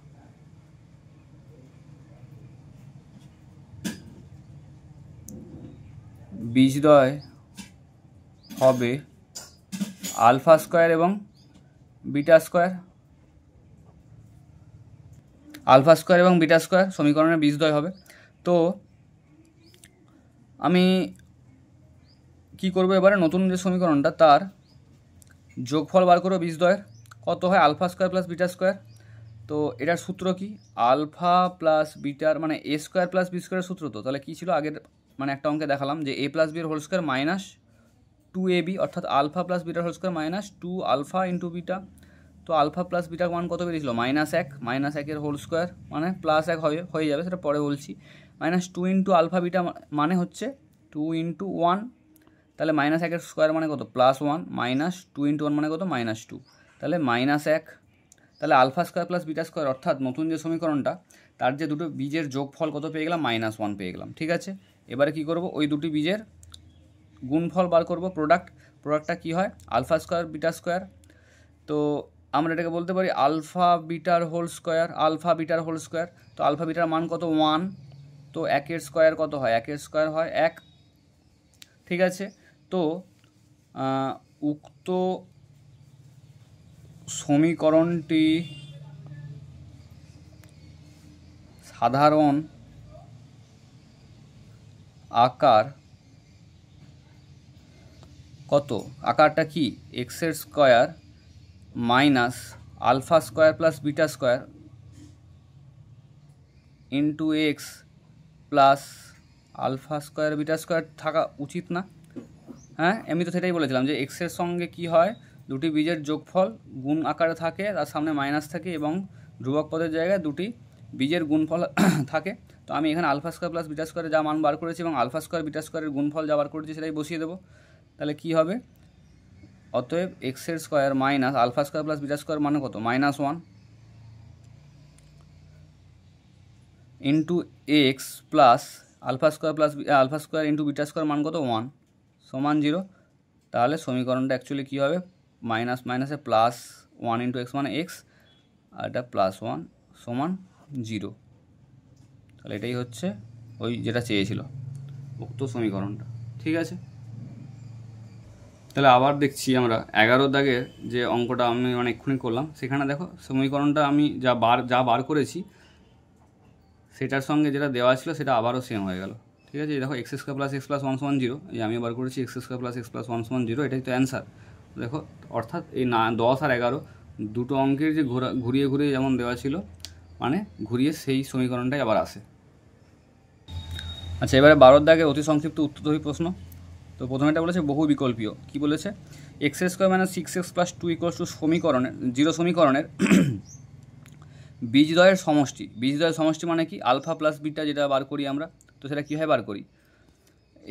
বীজদ্বয় হবে আলফা স্কোয়ার এবং বিটা স্কোয়ার। আলফা স্কোয়ার এবং বিটা স্কোয়ার সমীকরণের বীজদ্বয় হবে। তো আমি কি করব এবারে নতুন যে সমীকরণটা তার যোগফল বার করব বীজদ্বয়ের, কত হয় alpha square plus beta square. তো এটার সূত্র কি আলফা প্লাস বিটার মানে a² + b² সূত্র, তো তাহলে কী ছিল আগের মানে একটা অঙ্কে দেখালাম যে এ প্লাস বি এর হোল স্কোয়ার মাইনাস 2ab অর্থাৎ আলফা প্লাস বিটার whole square minus 2 alpha into beta. তো আলফা প্লাস বিটার মান কত বেরিয়েছিল -1 হোল স্কোয়ার মানে +1 হয়ে যাবে, সেটা পরে বলছি। -2 ইন্টু আলফা বিটা মানে হচ্ছে 2 ইন্টু 1, তাহলে -1 স্কোয়ার মানে কত +1, -2 ইন্টু 1 মানে কত -2, তাহলে -1। তাহলে alpha square plus beta square অর্থাৎ নতুন যে সমীকরণটা তার যে দুটো বীজের যোগফল কত পেয়ে গেলাম -1 পেয়ে গেলাম। ঠিক আছে, এবারে কি করব, ওই দুটি বীজের গুণফল বার করব, প্রোডাক্টটা কি হয় আলফা স্কোয়ার বিটা স্কোয়ার। তো আমরা এটাকে বলতে পারি আলফা বিটার হোল স্কোয়ার। তো আলফা বিটার মান কত 1, তো 1 স্কোয়ার কত হয় 1 স্কোয়ার হয় 1। ঠিক আছে, তো উক্ত সমীকরণটি সাধারণ আকার কত, আকারটা কি এক্সের square minus alpha square plus beta square into x plus alpha square beta square থাকা উচিত না? হ্যাঁ, আমি তো সেটাই বলেছিলাম যে এক্সের সঙ্গে কি হয়, দুটি বীজের যোগফল গুণ আকারে থাকে, তার সামনে মাইনাস থাকে এবং ধ্রুবক পদের জায়গায় দুটি বীজের গুণফল থাকে। তো আমি এখানে আলফা স্কোয়ার প্লাস বিটা স্কোয়ারে যা মান বার করেছি এবং আলফা স্কোয়ার বিটা স্কোয়ারের গুণফল যা বার করেছি সেটাই বসিয়ে দেবো। তাহলে কি হবে, অতএব এক্সের square minus alpha square plus beta square মানে কত -1 into x plus alpha square into beta square মান কত 1 সমান 0। তাহলে সমীকরণটা অ্যাকচুয়ালি কী হবে, মাইনাস মাইনাসে +1 ইন্টু এক্স মানে এক্স, আর এটা +1 সমান 0। তাহলে এটাই হচ্ছে ওই যেটা চেয়েছিল উক্ত সমীকরণটা। ঠিক আছে, তাহলে আবার দেখছি আমরা 11 দাগের যে অঙ্কটা আমি এক্ষুনি করলাম, সেখানে দেখো সমীকরণটা আমি যা বার করেছি সেটার সঙ্গে যেটা দেওয়া ছিল সেটা আবারও সেম হয়ে গেল। ঠিক আছে, দেখো x² + x + 1 = 0, এই আমি বার করেছি x² + x + 1 = 0, এটাই তো অ্যান্সার। দেখো অর্থাৎ এই 10 আর 11 দুটো অঙ্কের যে ঘুরিয়ে ঘুরিয়ে যেমন দেওয়া ছিল মানে ঘুরিয়ে সেই সমীকরণটাই আবার আসে। আচ্ছা, এবারে 12 দাগে অতি সংক্ষিপ্ত উত্তরধর্মী প্রশ্ন। তো প্রথমে এটা বলেছে বহু বিকল্পীয়, কি বলেছে x² - 6x + 2 = সমীকরণের 0 সমীকরণের বীজদ্বয়ের সমষ্টি মানে কি আলফা প্লাস বিটা যেটা বার করি আমরা, তো সেটা কীভাবে বার করি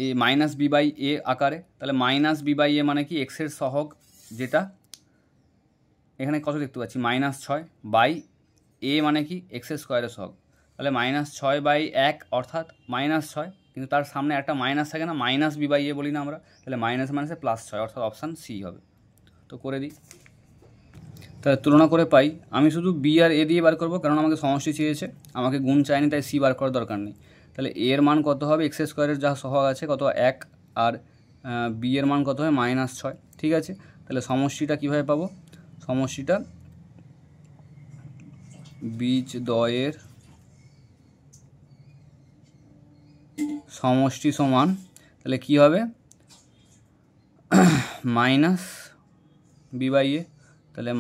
এই -b/a আকারে। তাহলে -b/a মানে কি এক্সের সহগ, যেটা এখানে কত দেখতে পাচ্ছি -6 বাই a মানে কি এক্সের স্কোয়ারের সহগ। তাহলে -6/1 অর্থাৎ -6, কিন্তু তার সামনে একটা মাইনাস থাকে না, -b/a বলি না আমরা, তাহলে মাইনাসে +6 অর্থাৎ অপশান সি হবে। তো করে দিই, তাহলে তুলনা করে পাই আমি শুধু বি আর এ দিয়ে বার করবো, কারণ আমাকে সমষ্টি চেয়েছে, আমাকে গুণ চাইনি, তাই সি বার করার দরকার নেই। তাহলে এ এর মান কত হবে এক্স স্কোয়ারের যা সহগ আছে কত 1, আর বি এর মান কত হবে -6। ঠিক আছে, তাহলে সমষ্টিটা কীভাবে পাবো, সমষ্টিটা বীজদ্বয়ের সমষ্টি সমান, তাহলে কি হবে -b/a, তাহলে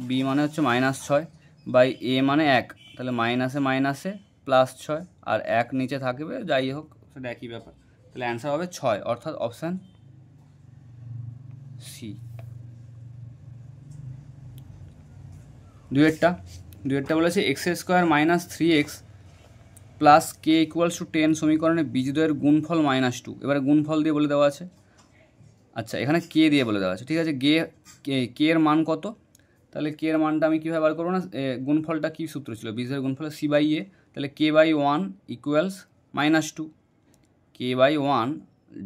-b মানে হচ্ছে -6 বাই a মানে 1, তাহলে মাইনাসে +6 আর 1 নিচে থাকবে, যাই হোক সেটা একই ব্যাপার। তাহলে অ্যান্সার হবে 6 অর্থাৎ অপশান সি। দুয়েরটা বলেছে x² - 3x + k = 10 সমীকরণে বীজদ্বয়ের গুণফল -2। এবারে গুণফল দিয়ে বলে দেওয়া আছে, আচ্ছা এখানে কে দিয়ে বলে দেওয়া আছে। ঠিক আছে, কে এর মান কত, তাহলে কে এর মানটা আমি কীভাবে বার করবো না, গুণফলটা কী সূত্র ছিল বীজদ্বয়ের গুণফল c/a, তাহলে k/1 = -2, k/1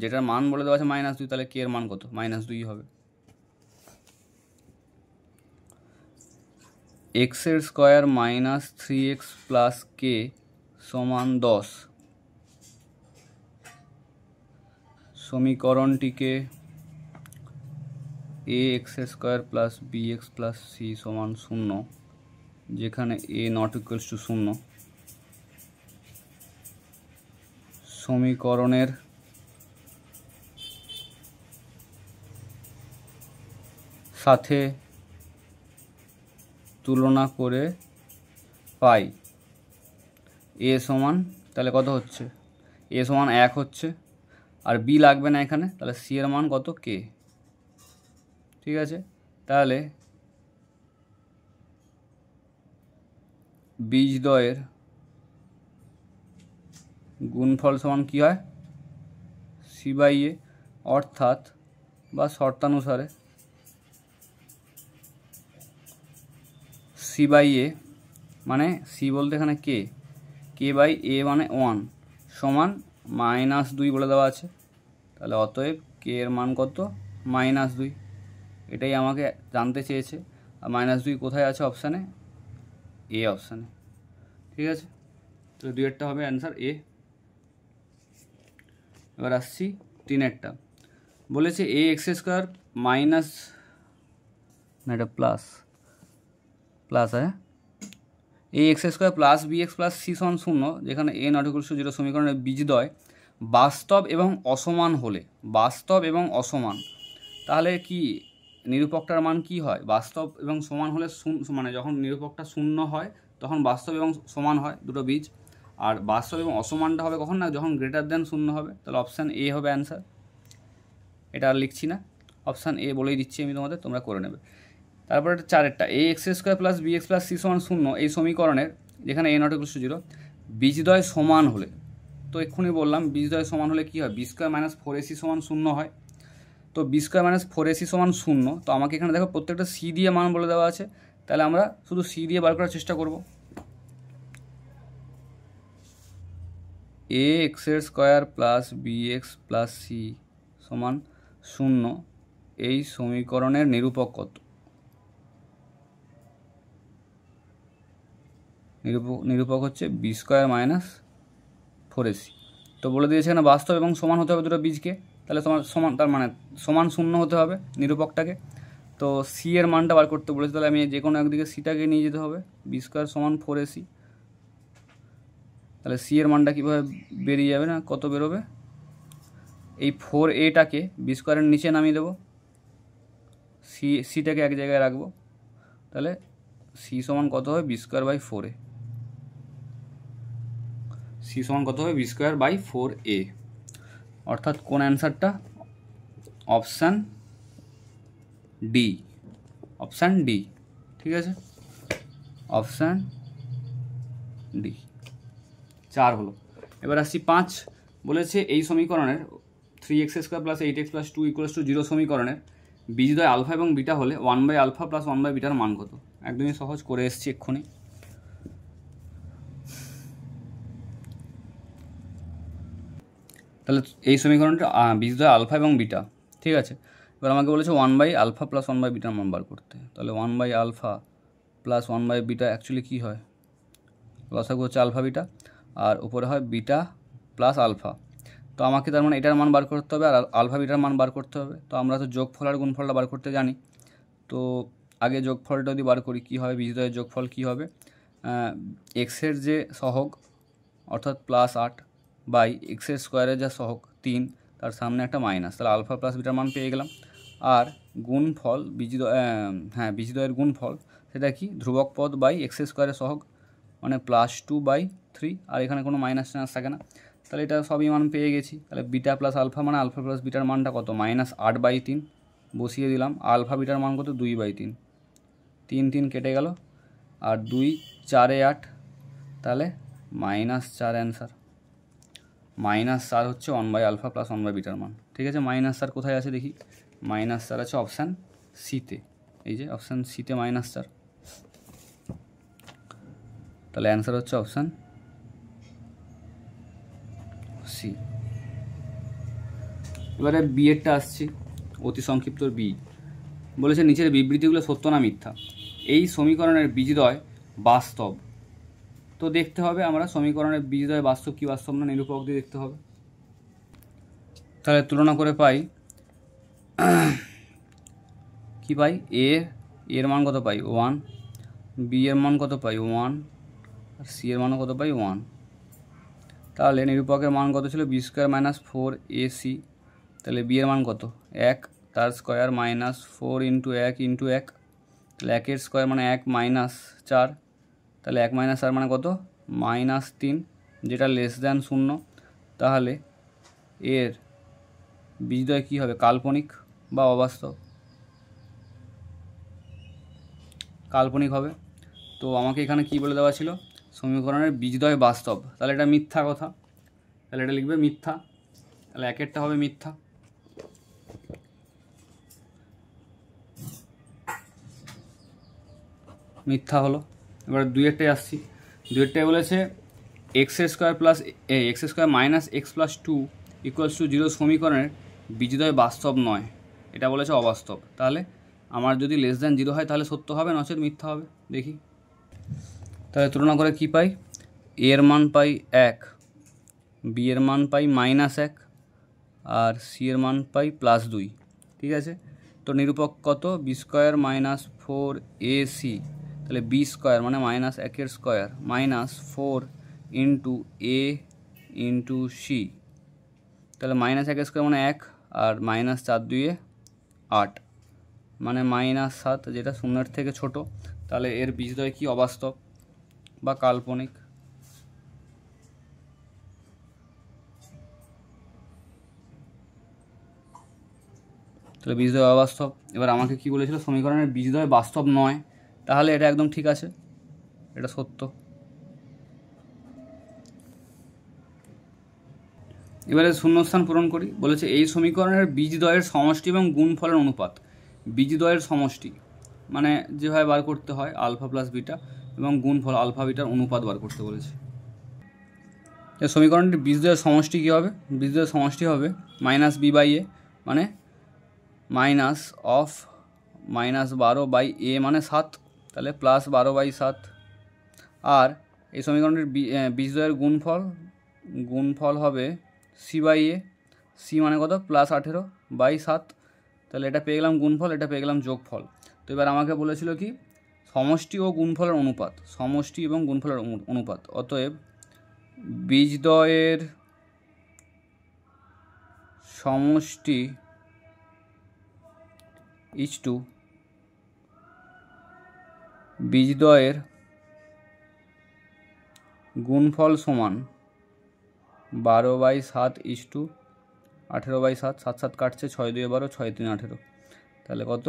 যেটার মান বলে দেওয়া আছে -2, তাহলে কে এর মান কত -2 হবে। x² - 3x + k = 10 সমীকরণটিকে ax² + bx + c = 0, যেখানে a ≠ 0 সমীকরণের সাথে তুলনা করে পাই a সমান, তাহলে কত হচ্ছে এ সমান 1 হচ্ছে, আর বি লাগবে না এখানে, তাহলে সি এর মান কত কে। ঠিক আছে, তাহলে বীজদ্বয়ের গুণফল সমান কী হয়, সি বাই এ, অর্থাৎ বা শর্তানুসারে সি বাই এ মানে সি বলতে এখানে কে, কে বাই এ মানে 1 সমান -2 বলে দেওয়া আছে। তাহলে অতএব কে এর মান কত, -2। এটাই আমাকে জানতে চেয়েছে। আর -2 কোথায় আছে অপশানে, এ অপশানে। ঠিক আছে, তো 2-এরটা হবে অ্যান্সার এ। এবার আসছি 3-এরটা। বলেছে এ এক্স স্কোয়ার মাইনাস, না এটা প্লাস হ্যাঁ, a x square plus B x plus C সমান 0, যেখানে এ নট ইকুয়ালস টু 0 সমীকরণের বীজদ্বয় বাস্তব এবং অসমান হলে, বাস্তব এবং অসমান, তাহলে কি নিরূপকটার মান কি হয়, বাস্তব এবং সমান হলে মানে যখন নিরূপকটা 0 হয় তখন বাস্তব এবং সমান হয় দুটো বীজ, আর বাস্তব এবং অসমানটা হবে কখন না, যখন গ্রেটার দেন 0 হবে। তাহলে অপশান এ হবে অ্যান্সার। এটা আর লিখছি না, অপশান এ বলেই দিচ্ছি আমি তোমাদের, তোমরা করে নেবে। তারপরে 4-এরটা, a x square plus B x plus C সমান 0 এই সমীকরণের, যেখানে এ নট ইকুয়ালস টু 0, বীজদ্বয় সমান হলে, তো এক্ষুনি বললাম বীজদ্বয় সমান হলে কী হয়, বি স্কোয়ার মাইনাস 4ac সমান 0 হয়। তো বি স্কোয়ার মাইনাস 4ac সমান 0, তো আমাকে এখানে দেখো প্রত্যেকটা সি দিয়ে মান বলে দেওয়া আছে, তাহলে আমরা শুধু সি দিয়ে বার করার চেষ্টা করব। এ এক্সের square plus B x plus C সমান 0 এই সমীকরণের নিরূপক কত, নিরূপক হচ্ছে বি স্কোয়ার মাইনাস 4ac। তো বলে দিয়েছে এখানে বাস্তব এবং সমান হতে হবে দুটো বীজকে, তাহলে তোমার সমান, তার মানে সমান 0 হতে হবে নিরূপকটাকে। তো সি এর মানটা বার করতে বলেছে, তাহলে আমি যে কোনো একদিকে সিটাকে নিয়ে যেতে হবে, বি স্কোয়ার সমান 4ac। তাহলে সি এর মানটা কীভাবে বেরিয়ে যাবে, না কত বেরোবে, এই 4aটাকে বি স্কোয়ারের নিচে নামিয়ে দেবো, সিটাকে এক জায়গায় রাখবো, তাহলে সি সমান কত হবে, B square by 4a। C সমান কত হবে, বি স্কোয়ার বাই 4a, অর্থাৎ কোন অ্যান্সারটা, অপশান ডি, অপশান ডি। ঠিক আছে, অপশান ডি। 4 হলো। এবার আসছি 5, বলেছে এই সমীকরণের 3x square plus 8x plus 2 equals to 0 সমীকরণের বীজদ্বয় আলফা এবং বিটা হলে 1/α প্লাস 1/βর মান কত। একদমই সহজ, করে এসছি এক্ষুনি। তাহলে এই সমীকরণটা বীজদ্বয় আলফা এবং বিটা, ঠিক আছে। এবার আমাকে বলেছে 1/α প্লাস 1/βর মান বার করতে, তাহলে 1/α প্লাস 1/β অ্যাকচুয়ালি কী হয়, লসাগু হচ্ছে আলফা বিটা, আর উপরে হয় বিটা প্লাস আলফা। তো আমাকে তার মানে এটার মান বার করতে হবে, আর আলফা বিটার মান বার করতে হবে। তো আমরা তো যোগফল আর গুণফলটা বার করতে জানি, তো আগে যোগফলটা যদি বার করি কী হবে, বীজদ্বয়ের যোগফল কী হবে, এক্সের যে সহগ অর্থাৎ +8 বাই এক্সের স্কোয়ারের যা সহগ 3, তার সামনে একটা মাইনাস, তাহলে আলফা প্লাস বিটার মান পেয়ে গেলাম। আর গুণফল বীজদ্বয়ের গুণফল সেটা কি, ধ্রুবক পদ বাই এক্সের স্কোয়ারের সহগ, মানে +2/3, আর এখানে কোনো মাইনাস টাইনাস থাকে না, তাহলে এটা সবই মান পেয়ে গেছি। তাহলে বিটা প্লাস আলফা মানে আলফা প্লাস বিটার মানটা কত, -8/3 বসিয়ে দিলাম, আলফা বিটার মান কত 2/3, 3 কেটে গেল, আর 2 4 8, তাহলে -4 অ্যান্সার। -4 হচ্ছে 1/α প্লাস 1/βর মান। ঠিক আছে, -4 কোথায় আছে দেখি, -4 আছে অপশান সিতে, এই যে অপশান সিতে -4, তাহলে অ্যান্সার হচ্ছে অপশান সি। এবারে বি এরটা আসছি, অতি সংক্ষিপ্ত বি। বলেছে নিচের বিবৃতিগুলো সত্য না মিথ্যা। এই সমীকরণের বীজদ্বয় বাস্তব, তো দেখতে হবে আমরা সমীকরণের বীজদ্বয় বাস্তব কি বাস্তব না, নিরূপক দিয়ে দেখতে হবে। তাহলে তুলনা করে পাই, কি পাই, এর মান কত পাই 1, বি এর মান কত পাই 1, আর সি এর মানও কত পাই 1। তাহলে নিরূপকের মান কত ছিল, বি স্কোয়ার মাইনাস 4ac, তাহলে বি এর মান কত 1, তার স্কোয়ার -4 × 1 × 1, তাহলে 1 স্কোয়ার মানে 1 -4, তাহলে 1 - 4 মানে কত, -3, যেটা <0, তাহলে এর বীজদ্বয় কী হবে, কাল্পনিক বা অবাস্তব? কাল্পনিক হবে। তো আমাকে এখানে কি বলে দেওয়া ছিল, সমীকরণের বীজদ্বয় বাস্তব, তাহলে এটা মিথ্যা কথা, তাহলে এটা লিখবে মিথ্যা, তাহলে একেরটা হবে মিথ্যা। মিথ্যা হলো। এবার দুইয়েরটায় আসছি। দুইয়েরটায় বলেছে x square minus x plus 2 equals to 0 সমীকরণের বীজদ্বয় বাস্তব নয়, এটা বলেছে অবাস্তব। তাহলে আমার যদি লেস দ্যান 0 হয় তাহলে সত্য হবে, নচেত মিথ্যা হবে। দেখি তাহলে তুলনা করে কি পাই, এ এর মান পাই 1, বি এর মান পাই -1 আর সি এর মান পাই +2। ঠিক আছে, তো নিরূপক কত, বি স্কোয়ার মাইনাস 4ac, তাহলে বি স্কোয়ার মানে -1 square -4 into a into C, তাহলে -1 স্কোয়ার মানে 1 আর -4 2 8 মানে -7, যেটা শূন্যের থেকে ছোট। তাহলে এর বীজদ্বয় কি, অবাস্তব বা কাল্পনিক। তাহলে বীজদ্বয় অবাস্তব। এবার আমাকে কি বলেছিল, সমীকরণের বীজদ্বয় বাস্তব নয়, তাহলে এটা একদম ঠিক আছে, এটা সত্য। এবারে শূন্যস্থান পূরণ করি। বলেছে এই সমীকরণের বীজদ্বয়ের সমষ্টি এবং গুণফলের অনুপাত। বীজদ্বয়ের সমষ্টি মানে যেভাবে বার করতে হয় আলফা প্লাস বিটা, এবং গুণফল আলফা বিটার অনুপাত বার করতে বলেছে। এই সমীকরণটির বীজদ্বয়ের সমষ্টি কী হবে, বীজদ্বয়ের সমষ্টি হবে -b/a মানে মাইনাস অফ -12/a মানে 7, তাহলে +12/7। আর এই সমীকরণটির বীজদ্বয়ের গুণফল হবে c/a, c মানে কত, +18/7, তাহলে এটা পেয়ে গেলাম গুণফল, এটা পেয়ে গেলাম যোগফল। তো এবার আমাকে বলেছিল কি, সমষ্টি ও গুণফলের অনুপাত, সমষ্টি এবং গুণফলের অনুপাত। অতএব বীজদ্বয়ের সমষ্টি ইজটু বীজদ্বয়ের গুণফল সমান 12/7 ইজটু 18/7, 7 7 কাটছে, 6 2 12, 6 3 18, তাহলে কত,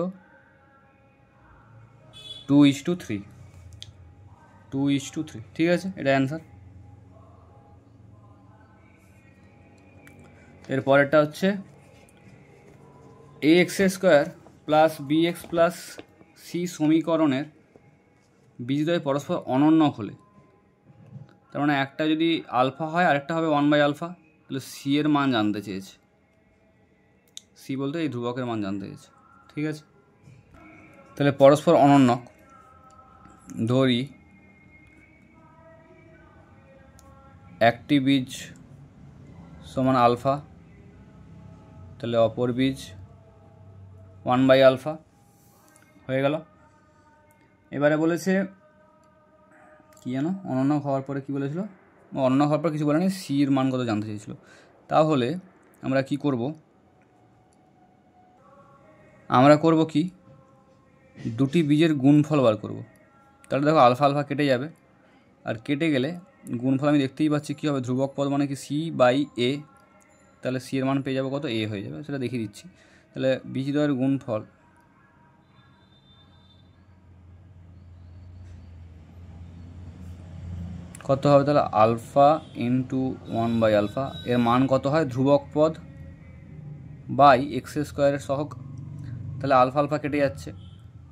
2:3, 2:3। ঠিক আছে, এটা অ্যান্সার। এরপরেরটা হচ্ছে ax² plus bx plus C সমীকরণের বীজদ্বয় পরস্পর অনন্যক হলে, তার মানে একটা যদি আলফা হয় আরেকটা হবে 1/α, তাহলে সি এর মান জানতে চেয়েছে। সি বলতে এই ধ্রুবকের মান জানতে চেয়েছে। ঠিক আছে, তাহলে পরস্পর অনন্যক ধরি একটি বীজ সমান আলফা, তাহলে অপর বীজ 1/α হয়ে গেল। এবারে বলেছে কি জানো, অনন্যক হওয়ার পরে কি বলেছিল, অনন্যক হওয়ার পর কিছু বলেনি, সি এর মান কত জানতে চেয়েছিল। তাহলে আমরা কি করব, আমরা করব কি, দুটি বীজের গুণফল বার করব। তাহলে দেখো আলফা আলফা কেটে যাবে, আর কেটে গেলে গুণফল আমি দেখতেই পাচ্ছি কী হবে, ধ্রুবক পদ মানে কি c/a, তাহলে সি এর মান পেয়ে যাবো কত, a হয়ে যাবে, সেটা দেখিয়ে দিচ্ছি। তাহলে বীজদ্বয়ের গুণফল কত হবে, তাহলে আলফা ইন্টু 1/α, এর মান কত হয়, ধ্রুবক পদ বাই x² সহগ, তাহলে আলফা আলফা কেটে যাচ্ছে,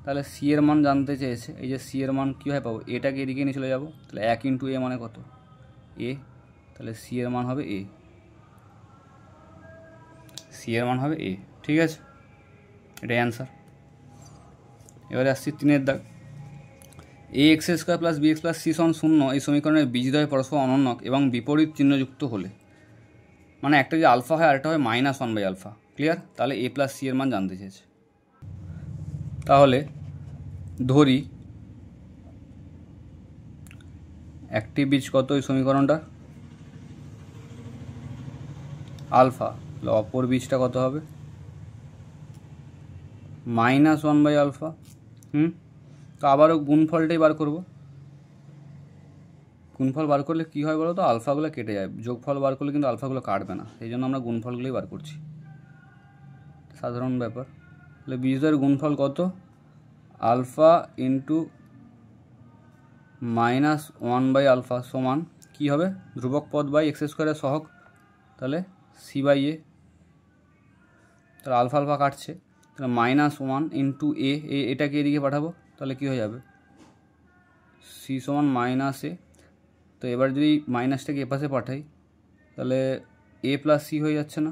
তাহলে সি এর মান জানতে চেয়েছে। এই যে সি এর মান কীভাবে পাবো, এটাকে এদিকে নিয়ে চলে যাবো, তাহলে 1 × a মানে কত, a, তাহলে সি এর মান হবে a, সি এর মান হবে a। ঠিক আছে, এটাই অ্যান্সার। এবারে আসছি 3-এর দাগ। ax² plus bx plus c সমান 0 এই সমীকরণের বীজদ্বয় পরস্পর অনন্যক এবং বিপরীত চিহ্নযুক্ত হলে, মানে একটা যদি আলফা হয় আরেকটা হয় -1/α, ক্লিয়ার। তাহলে a প্লাস সি এর মান জানতে চেয়েছে। তাহলে ধরি একটি বীজ কত এই সমীকরণটা, আলফা, তাহলে অপর বীজটা কত হবে, -1/α। তো আবারও গুণফলটাই বার করব, গুণফল বার করলে কী হয় বলো তো, আলফাগুলো কেটে যায়, যোগফল বার করলে কিন্তু আলফাগুলো কাটবে না, সেই জন্য আমরা গুণফলগুলোই বার করছি, সাধারণ ব্যাপার। তাহলে বীজদ্বয়ের গুণফল কত, আলফা ইন্টু -1 আলফা সমান কী হবে, ধ্রুবক পদ বাই এক্স স্কোয়ারের সহগ, তাহলে সি বাই এ। তাহলে আলফা আলফা কাটছে, তাহলে -1 ইন্টু এটাকে এদিকে পাঠাবো, তাহলে কী হয়ে যাবে, সি সমান -a। তো এবার যদি মাইনাসটাকে এ পাশে পাঠাই, তাহলে এ প্লাস সি হয়ে যাচ্ছে না,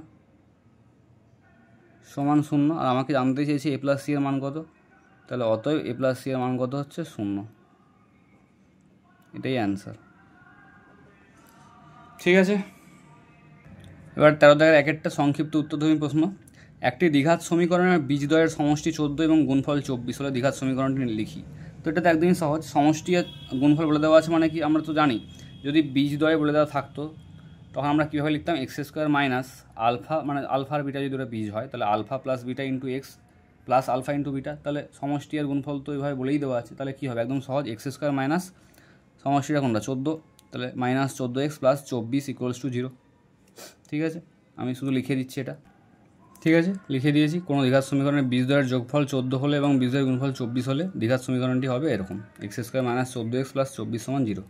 সমান 0। আর আমাকে জানতে চেয়েছি এ প্লাস সি এর মান কত, তাহলে অতএব এ প্লাস সি এর মান কত হচ্ছে 0। এটাই অ্যান্সার। ঠিক আছে, এবার 13 দাগের একটা সংক্ষিপ্ত উত্তরধর্মী প্রশ্ন। একটি দ্বিঘাত সমীকরণের বীজদ্বয়ের সমষ্টি 14 এবং গুণফল 24 হলে দ্বিঘাত সমীকরণটি লিখি। তো এটা তো একদমই সহজ, সমষ্টি গুণফল বলে দেওয়া আছে মানে কি আমরা তো জানি, যদি বীজদ্বয় বলে দেওয়া থাকতো তখন আমরা কীভাবে লিখতাম, এক্স স্কোয়ার মাইনাস আলফা, মানে আলফা আর বিটা যদি ওটা বীজ হয় তাহলে alpha plus beta into x plus alpha into beta, তাহলে সমষ্টি আর গুণফল তো এইভাবে বলেই দেওয়া আছে। তাহলে কী হবে, একদম সহজ, এক্স স্কোয়ার মাইনাস সমষ্টিটা কোনটা 14, তাহলে -14x প্লাস 24 ইকুয়ালস টু 0। ঠিক আছে, আমি শুধু লিখে দিচ্ছি এটা। ঠিক আছে, লিখে দিয়েছি। কোনো দ্বিঘাত সমীকরণের বীজদ্বয়ের যোগফল 14 হলে এবং বীজদ্বয়ের গুণফল 24 হলে দ্বিঘাত সমীকরণটি হবে এরকম, x square minus 14x plus 24 সমান 0।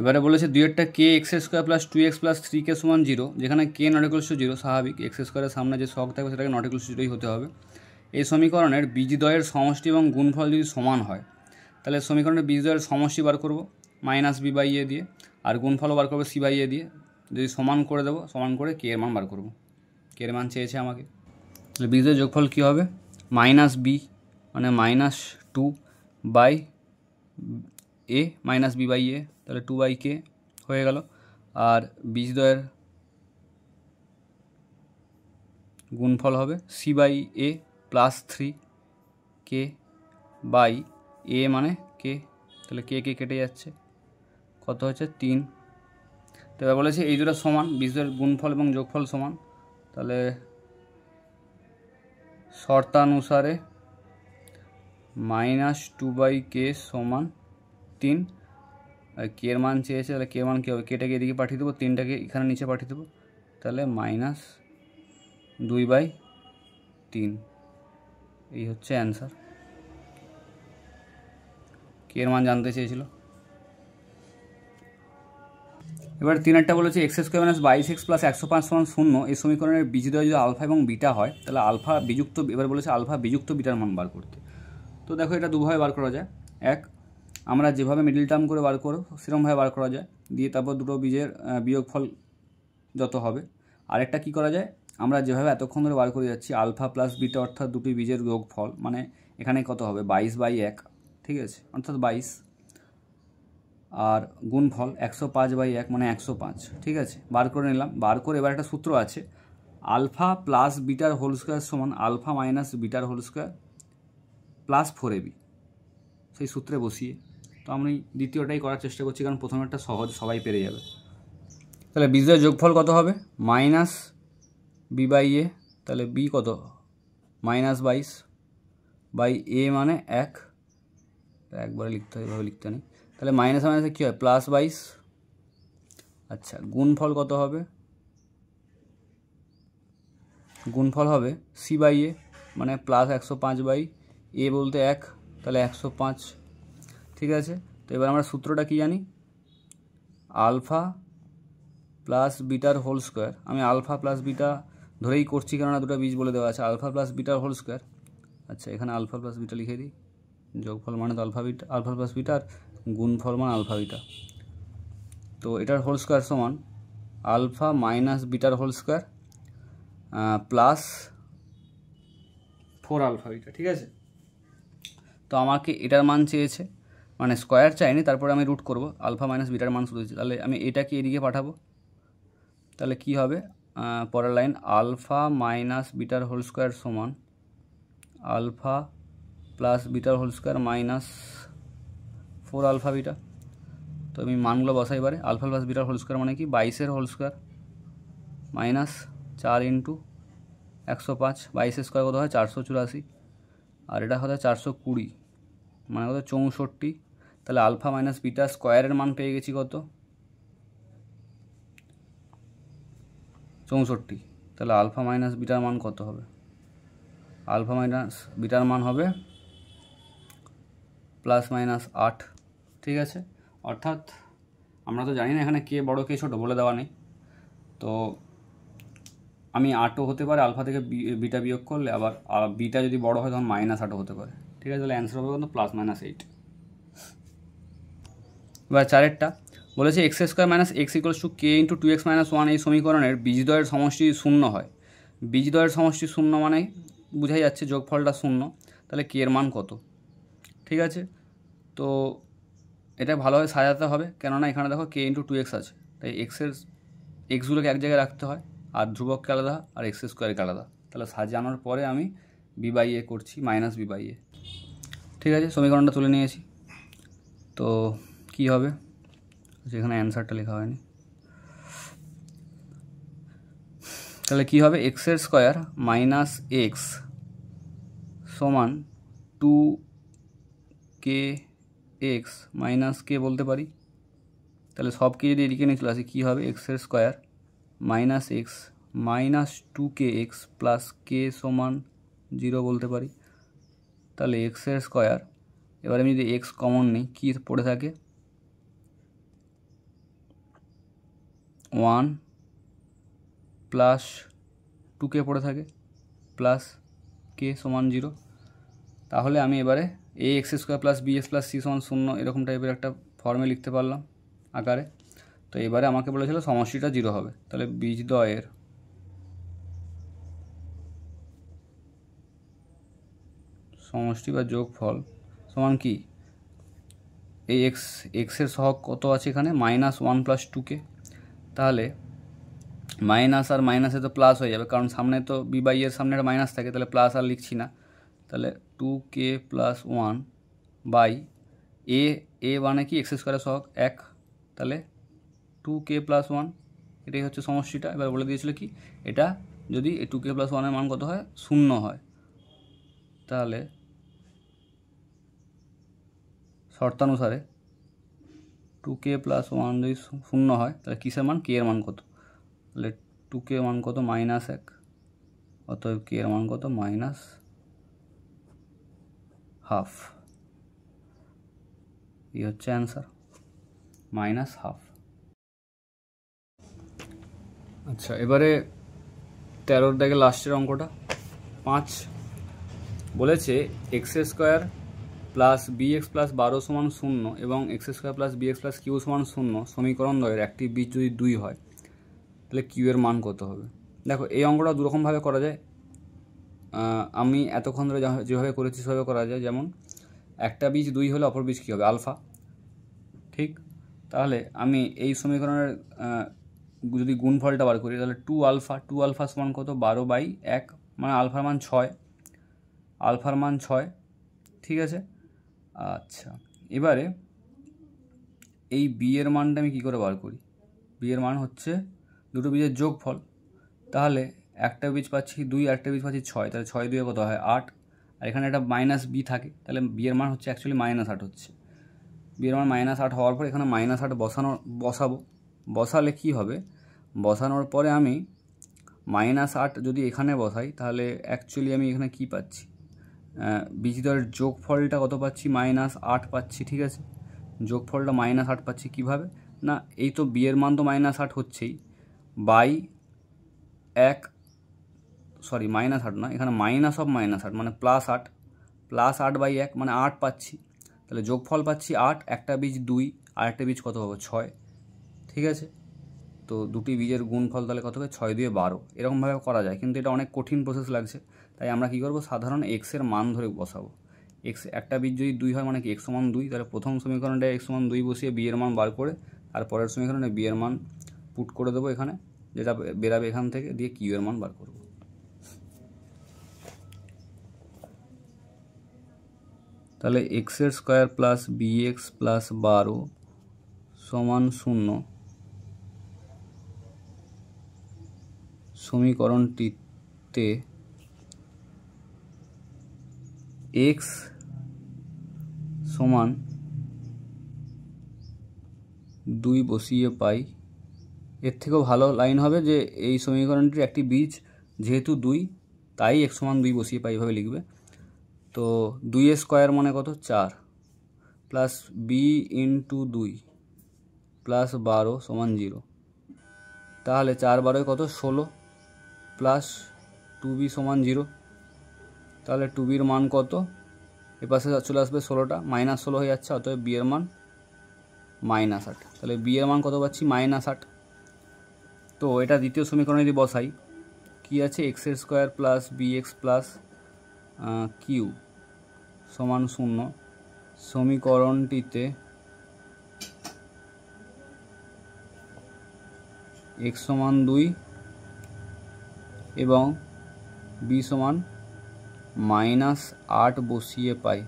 এবারে বলেছে দুইয়েরটা k x square plus 2x plus 3k সমান 0, যেখানে কে নট ইকুয়ালস টু 0, স্বাভাবিক এক্স স্কোয়ারের সামনে যে সহগ থাকবে সেটাকে নট ইকুয়ালস টু 0ই হতে হবে। এই সমীকরণের বীজদ্বয়ের সমষ্টি এবং গুণফল যদি সমান হয়, তাহলে সমীকরণের বীজদ্বয়ের সমষ্টি বার করব -b/a দিয়ে, আর গুণফলও বার করবো c/a দিয়ে। যদি সমান করে দেবো, সমান করে কে এর মান বার করব, কে এর মান চেয়েছে আমাকে। তাহলে বীজদ্বয়ের যোগফল কী হবে, -b মানে -2/a -b/a, তাহলে 2/k হয়ে গেল। আর বীজদ্বয়ের গুণফল হবে c/a প্লাস 3k/a মানে k, তাহলে কে কেটে যাচ্ছে, কত হচ্ছে 3। তো এবার বলেছে এই দুটো সমান, বীজদ্বয়ের গুণফল এবং যোগফল সমান, তাহলে শর্তানুসারে -2/k সমান 3। আর কে এর মান চেয়েছে, তাহলে কে এর মান কী হবে, কেটাকে এদিকে পাঠিয়ে দেবো, 3টাকে এখানে নিচে পাঠিয়ে দেবো, তাহলে -2/3। এই হচ্ছে অ্যান্সার। কে এর মান জানতে চেয়েছিল। এবার 3টা বলেছে x square minus 22x plus 105 সমান 0, এই সমীকরণের বীজদ্বয় যদি আলফা এবং বিটা হয়, তাহলে আলফা বিযুক্ত, এবার বলেছে আলফা বিযুক্ত বিটার মান বার করতে। তো দেখো এটা দুভাবে বার করা যায়, এক আমরা যেভাবে মিডিল টার্ম করে বার করো সেরকমভাবে বার করা যায়, দিয়ে তারপর দুটো বীজের বিয়োগফল যত হবে। আরেকটা কী করা যায়, আমরা যেভাবে এতক্ষণ ধরে বার করে যাচ্ছি আলফা প্লাস বিটা অর্থাৎ দুটি বীজের যোগফল, মানে এখানে কত হবে 22/1, ঠিক আছে, অর্থাৎ 22, আর গুণফল 105/1 মানে 105, ঠিক আছে, বার করে নিলাম। বার করে এবার একটা সূত্র আছে, আলফা প্লাস বিটার হোল স্কোয়ার সমান আলফা মাইনাস বিটার হোল স্কোয়ার প্লাস 4ab, সেই সূত্রে বসিয়ে। তো আমি দ্বিতীয়টাই করার চেষ্টা করছি, কারণ প্রথমেরটা সহজ, সবাই পেরে যাবে। তাহলে বীজদ্বয়ের যোগফল কত হবে, -b/a, তাহলে b কত -22/a মানে 1, একবারে লিখতে হয়, এভাবে লিখতে নেই, তাহলে মাইনাস মাইনাসে কী হয় +22। আচ্ছা, গুণফল কত হবে, গুণফল হবে c/a মানে +105/a বলতে 1, তাহলে 105, ঠিক আছে। তো এবার আমরা সূত্রটা কি জানি, আলফা প্লাস বিটার হোল স্কোয়ার, আমি আলফা প্লাস বিটা ধরেই করছি কেননা দুটো বীজ বলে দেওয়া আছে, আলফা প্লাস বিটার হোল স্কোয়ার। আচ্ছা, এখানে আলফা প্লাস বিটা লিখে দিই, যোগফল মানে তো আলফা প্লাস বিটা, আর গুণফল মানে আলফা বিটা। তো এটার হোল স্কোয়ার সমান আলফা মাইনাস বিটার whole square plus 4 alpha beta, ঠিক আছে। তো আমাকে এটার মান চেয়েছে, মানে স্কোয়ার চাইনি, তারপরে আমি রুট করব, আলফা মাইনাস বিটার মান শুধু, তাহলে আমি এটাকে এদিকে পাঠাবো, তাহলে কি হবে, পরের লাইন আলফা মাইনাস বিটার হোল স্কোয়ার সমান আলফা প্লাস বিটার whole square minus 4 alpha beta. তো আমি মানগুলো বসাই এবারে, আলফা প্লাস বিটার হোল স্কোয়ার মানে কি 22-এর হোল স্কোয়ার মাইনাস 4 × 105, 22 স্কোয়ার কত হয় 484, আর এটা হচ্ছে 420 মানে কত 64, তাহলে আলফা মাইনাস বিটা স্কোয়ারের মান পেয়ে গেছি কত 64। তাহলে আলফা মাইনাস বিটার মান কত হবে আলফা মাইনাস বিটার মান হবে +-8 ঠিক আছে। অর্থাৎ আমরা তো জানি না এখানে কে বড় কে ছোট বলে দেওয়া নেই, তো আমি 8ও হতে পারে আলফা থেকে বিটা বিয়োগ করলে, আবার বিটা যদি বড় হয় তখন -8ও হতে পারে ঠিক আছে। তাহলে অ্যান্সার হবে কিন্তু +-8। এবার চারেরটা বলেছে x² - x = k × 2x - 1 এই সমীকরণের বীজদ্বয়ের সমষ্টি শূন্য হয়। বীজদ্বয়ের সমষ্টি শূন্য মানে বোঝাই যাচ্ছে যোগফলটা শূন্য, তাহলে k এর মান কত ঠিক আছে। তো এটা ভালোভাবে সাজাতে হবে, কেননা এখানে দেখো k × 2x আছে, তাই এক্সগুলোকে এক জায়গায় রাখতে হয়, আর ধ্রুবককে আলাদা আর x² আলাদা। তাহলে সাজানোর পরে আমি b/a করছি -b/a ঠিক আছে। সমীকরণটা তুলে নিয়েছি, তো কি হবে যেখানে অ্যান্সারটা লেখা হয়নি, তাহলে কি হবে x² - x = 2kx - k বলতে পারি। তাহলে সবকে যদি এদিকে নিয়ে চলে আসি কী হবে x² - x - 2kx + k = 0 বলতে পারি। তাহলে x², এবার আমি যদি x কমন নিই কী পড়ে থাকে 1 + 2k পড়ে থাকে প্লাস k = 0। তাহলে আমি এবারে ax² + bx + c = 0 এরকম টাইপের একটা ফর্মে লিখতে পারলাম আকারে। তো এবারে আমাকে বলেছিল সমষ্টিটা 0 হবে, তাহলে বীজদ্বয়ের সমষ্টি বা যোগফল সমান কি, এই এক্সের সহগ কত আছে এখানে -1 + 2k, তাহলে মাইনাস আর মাইনাসে তো প্লাস হয়ে যাবে, কারণ সামনে তো b/এর সামনে একটা মাইনাস থাকে, তাহলে প্লাস আর লিখছি না। তাহলে 2k + 1 a মানে কি x² সহগ 1, তাহলে 2k + 1 এটাই হচ্ছে সমষ্টিটা। এবার বলে দিয়েছিল কি এটা যদি 2k + 1 এর মান কত হয় 0 হয়, তাহলে শর্তানুসারে 2k + 1 যদি 0 হয় তাহলে কিসের মান k এর মান কত, তাহলে 2k এর মান কত -1, অতএব k এর মান কত -½ এই হচ্ছে অ্যান্সার -½ আচ্ছা, এবারে 13 দাগে লাস্টের অঙ্কটা 5 বলেছে x² + bx + 12 = 0 এবং x² + bx + q = 0 সমীকরণ দ্বয়ের একটি বীজ যদি 2 হয় তাহলে q এর মান কত হবে। দেখো এই অঙ্কটা দুরকমভাবে করা যায়, আমি এতক্ষণ ধরে যেভাবে করেছি সেভাবে করা যায়। যেমন একটা বীজ 2 হলে অপর বীজ কী হবে আলফা, ঠিক। তাহলে আমি এই সমীকরণের যদি গুণফলটা বার করি তাহলে 2 আলফা সমান কত 12/1, মানে আলফার মান 6, ঠিক আছে। আচ্ছা, এবারে এই বি এর মানটা আমি কী করে বার করি, বি এর মান হচ্ছে দুটো বীজের যোগফল। তাহলে একটা বীজ পাচ্ছি 2, একটা বীজ পাচ্ছি 6, তাহলে 6 2 কত হয় 8, আর এখানে একটা -b থাকে, তাহলে বি এর মান হচ্ছে অ্যাকচুয়ালি -8 হচ্ছে। বি এর মান -8 হওয়ার পর এখানে -8 বসালে কি হবে, বসানোর পরে আমি -8 যদি এখানে বসাই তাহলে অ্যাকচুয়ালি আমি এখানে কি পাচ্ছি, বীজদ্বয়ের যোগফলটা কত পাচ্ছি -8 পাচ্ছি, ঠিক আছে। যোগফলটা -8 পাচ্ছি কীভাবে না, এই তো বি এর মান তো -8 হচ্ছেই, -8 না, এখানে -8 মানে +8/1 মানে 8 পাচ্ছি, তাহলে যোগফল পাচ্ছি 8, একটা বীজ 2 আর একটা বীজ কত হবে 6, ঠিক আছে। তো দুটি বীজের গুণফল তাহলে কত হবে 6 2 12, এরকমভাবে করা যায়, কিন্তু এটা অনেক কঠিন প্রসেস লাগছে, তাই আমরা কী করবো সাধারণ এক্সের মান ধরে বসাবো। একটা বীজ যদি 2 হয় মানে কি x = 2, তাহলে প্রথম সমীকরণটা x = 2 বসিয়ে বি এর মান বার করে আর পরের সমীকরণে বি এর মান পুট করে দেবো এখানে, যেটা বেরাবে এখান থেকে, দিয়ে কিউ এর মান বার করবো। তাহলে x² + bx + 12 = 0 সমীকরণটিতে x = 2 বসিয়ে পাই। এর থেকেও ভালো লাইন হবে যে এই সমীকরণটির একটি বীজ যেহেতু 2, তাই x সমান 2 বসিয়ে পাই, এভাবে লিখবে। তো 2 স্কোয়ার মানে কত? 4 প্লাস বি ইন্টু 2 প্লাস 12 সমান 0। তাহলে 4 12 কত? 16 প্লাস 2b সমান 0। তাহলে 2bর মান কত? এপাশে চলে আসবে 16টা, -16 হয়ে যাচ্ছে, অতএব বি এর মান -8। তাহলে বি এর মান কত পাচ্ছি? -8। তো এটা দ্বিতীয় সমীকরণে যদি বসাই, কি আছে? x square plus bx plus q সমান 0। সমীকরণটিতে x সমান 2 এবং b সমান -8 বসিয়ে পাই।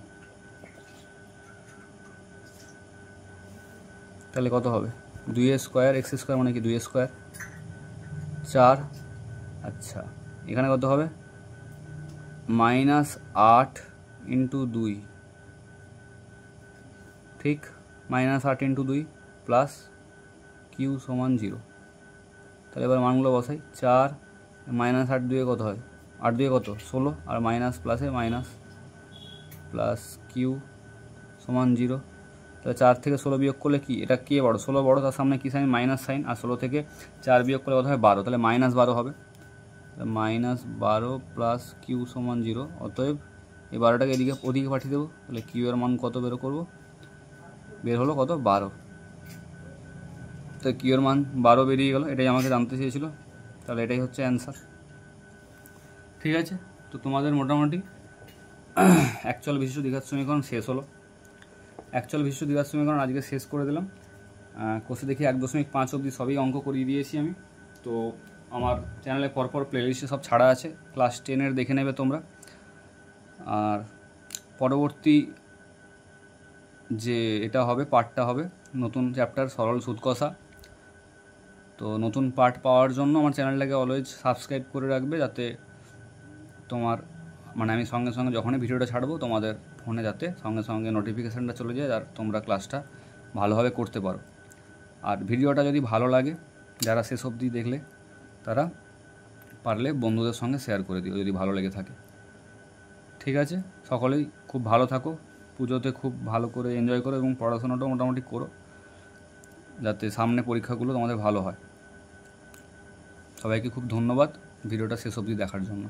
তাহলে কত হবে? 2 স্কোয়ার, x স্কোয়ার মানে কি 2 স্কোয়ার, 4। আচ্ছা, এখানে কত হবে? -8 ইন্টু 2, ঠিক, -8 ইন্টু 2 প্লাস কিউ সমান 0। তাহলে এবার মানগুলো বসাই। 4 -8 2 কত হয়? 8 2 কত? 16, আর মাইনাস প্লাসে মাইনাস, প্লাস কিউ সমান 0। তাহলে 4 থেকে 16 বিয়োগ করলে কি, এটা কে বড়? 16 বড়, তার সামনে কী সাইন? Minus sign. আর 16 থেকে 4 বিয়োগ করলে কত হয়? 12। তাহলে -12 হবে। -12 প্লাস কিউ সমান 0। অতএব এই 12টাকে ওদিকে পাঠিয়ে দেবো। তাহলে কিউ এর মান কত বের করবো? বের হলো কত? 12। তো কিউ এর মান 12 বেরিয়ে গেল, এটাই আমাকে জানতে চেয়েছিল। তাহলে এটাই হচ্ছে অ্যান্সার। ঠিক আছে, তো তোমাদের মোটামুটি অ্যাকচুয়াল বিশিষ্ট দ্বিঘাত সমীকরণ শেষ হলো। অ্যাকচুয়াল বিশিষ্ট দ্বিঘাত সমীকরণ আজকে শেষ করে দিলাম। কোর্সে দেখি 1.5 অবধি সবই অঙ্ক করিয়ে দিয়েছি আমি। তো আমার চ্যানেলে পরপর প্লেলিস্টে সব ছাড়া আছে, ক্লাস 10-এর দেখে নেবে তোমরা। আর পরবর্তী যে এটা হবে, পার্টটা হবে নতুন চ্যাপ্টার সরল সুদ কষা। তো নতুন পার্ট পাওয়ার জন্য আমার চ্যানেলটাকে অলওয়েজ সাবস্ক্রাইব করে রাখবে, যাতে তোমার মানে আমি সঙ্গে সঙ্গে যখনই ভিডিওটা ছাড়বো তোমাদের ফোনে যাতে সঙ্গে সঙ্গে নোটিফিকেশানটা চলে যায়, আর তোমরা ক্লাসটা ভালোভাবে করতে পারো। আর ভিডিওটা যদি ভালো লাগে, যারা শেষ অবধি দেখলে, তারা পারলে বন্ধুদের সঙ্গে শেয়ার করে দিও যদি ভালো লেগে থাকে। ঠিক আছে, সকলেই খুব ভালো থাকো, পুজোতে খুব ভালো করে এনজয় করো এবং পড়াশোনাটাও মোটামুটি করো, যাতে সামনে পরীক্ষাগুলো তোমাদের ভালো হয়। সবাইকে খুব ধন্যবাদ ভিডিওটা শেষ অবধি দেখার জন্য।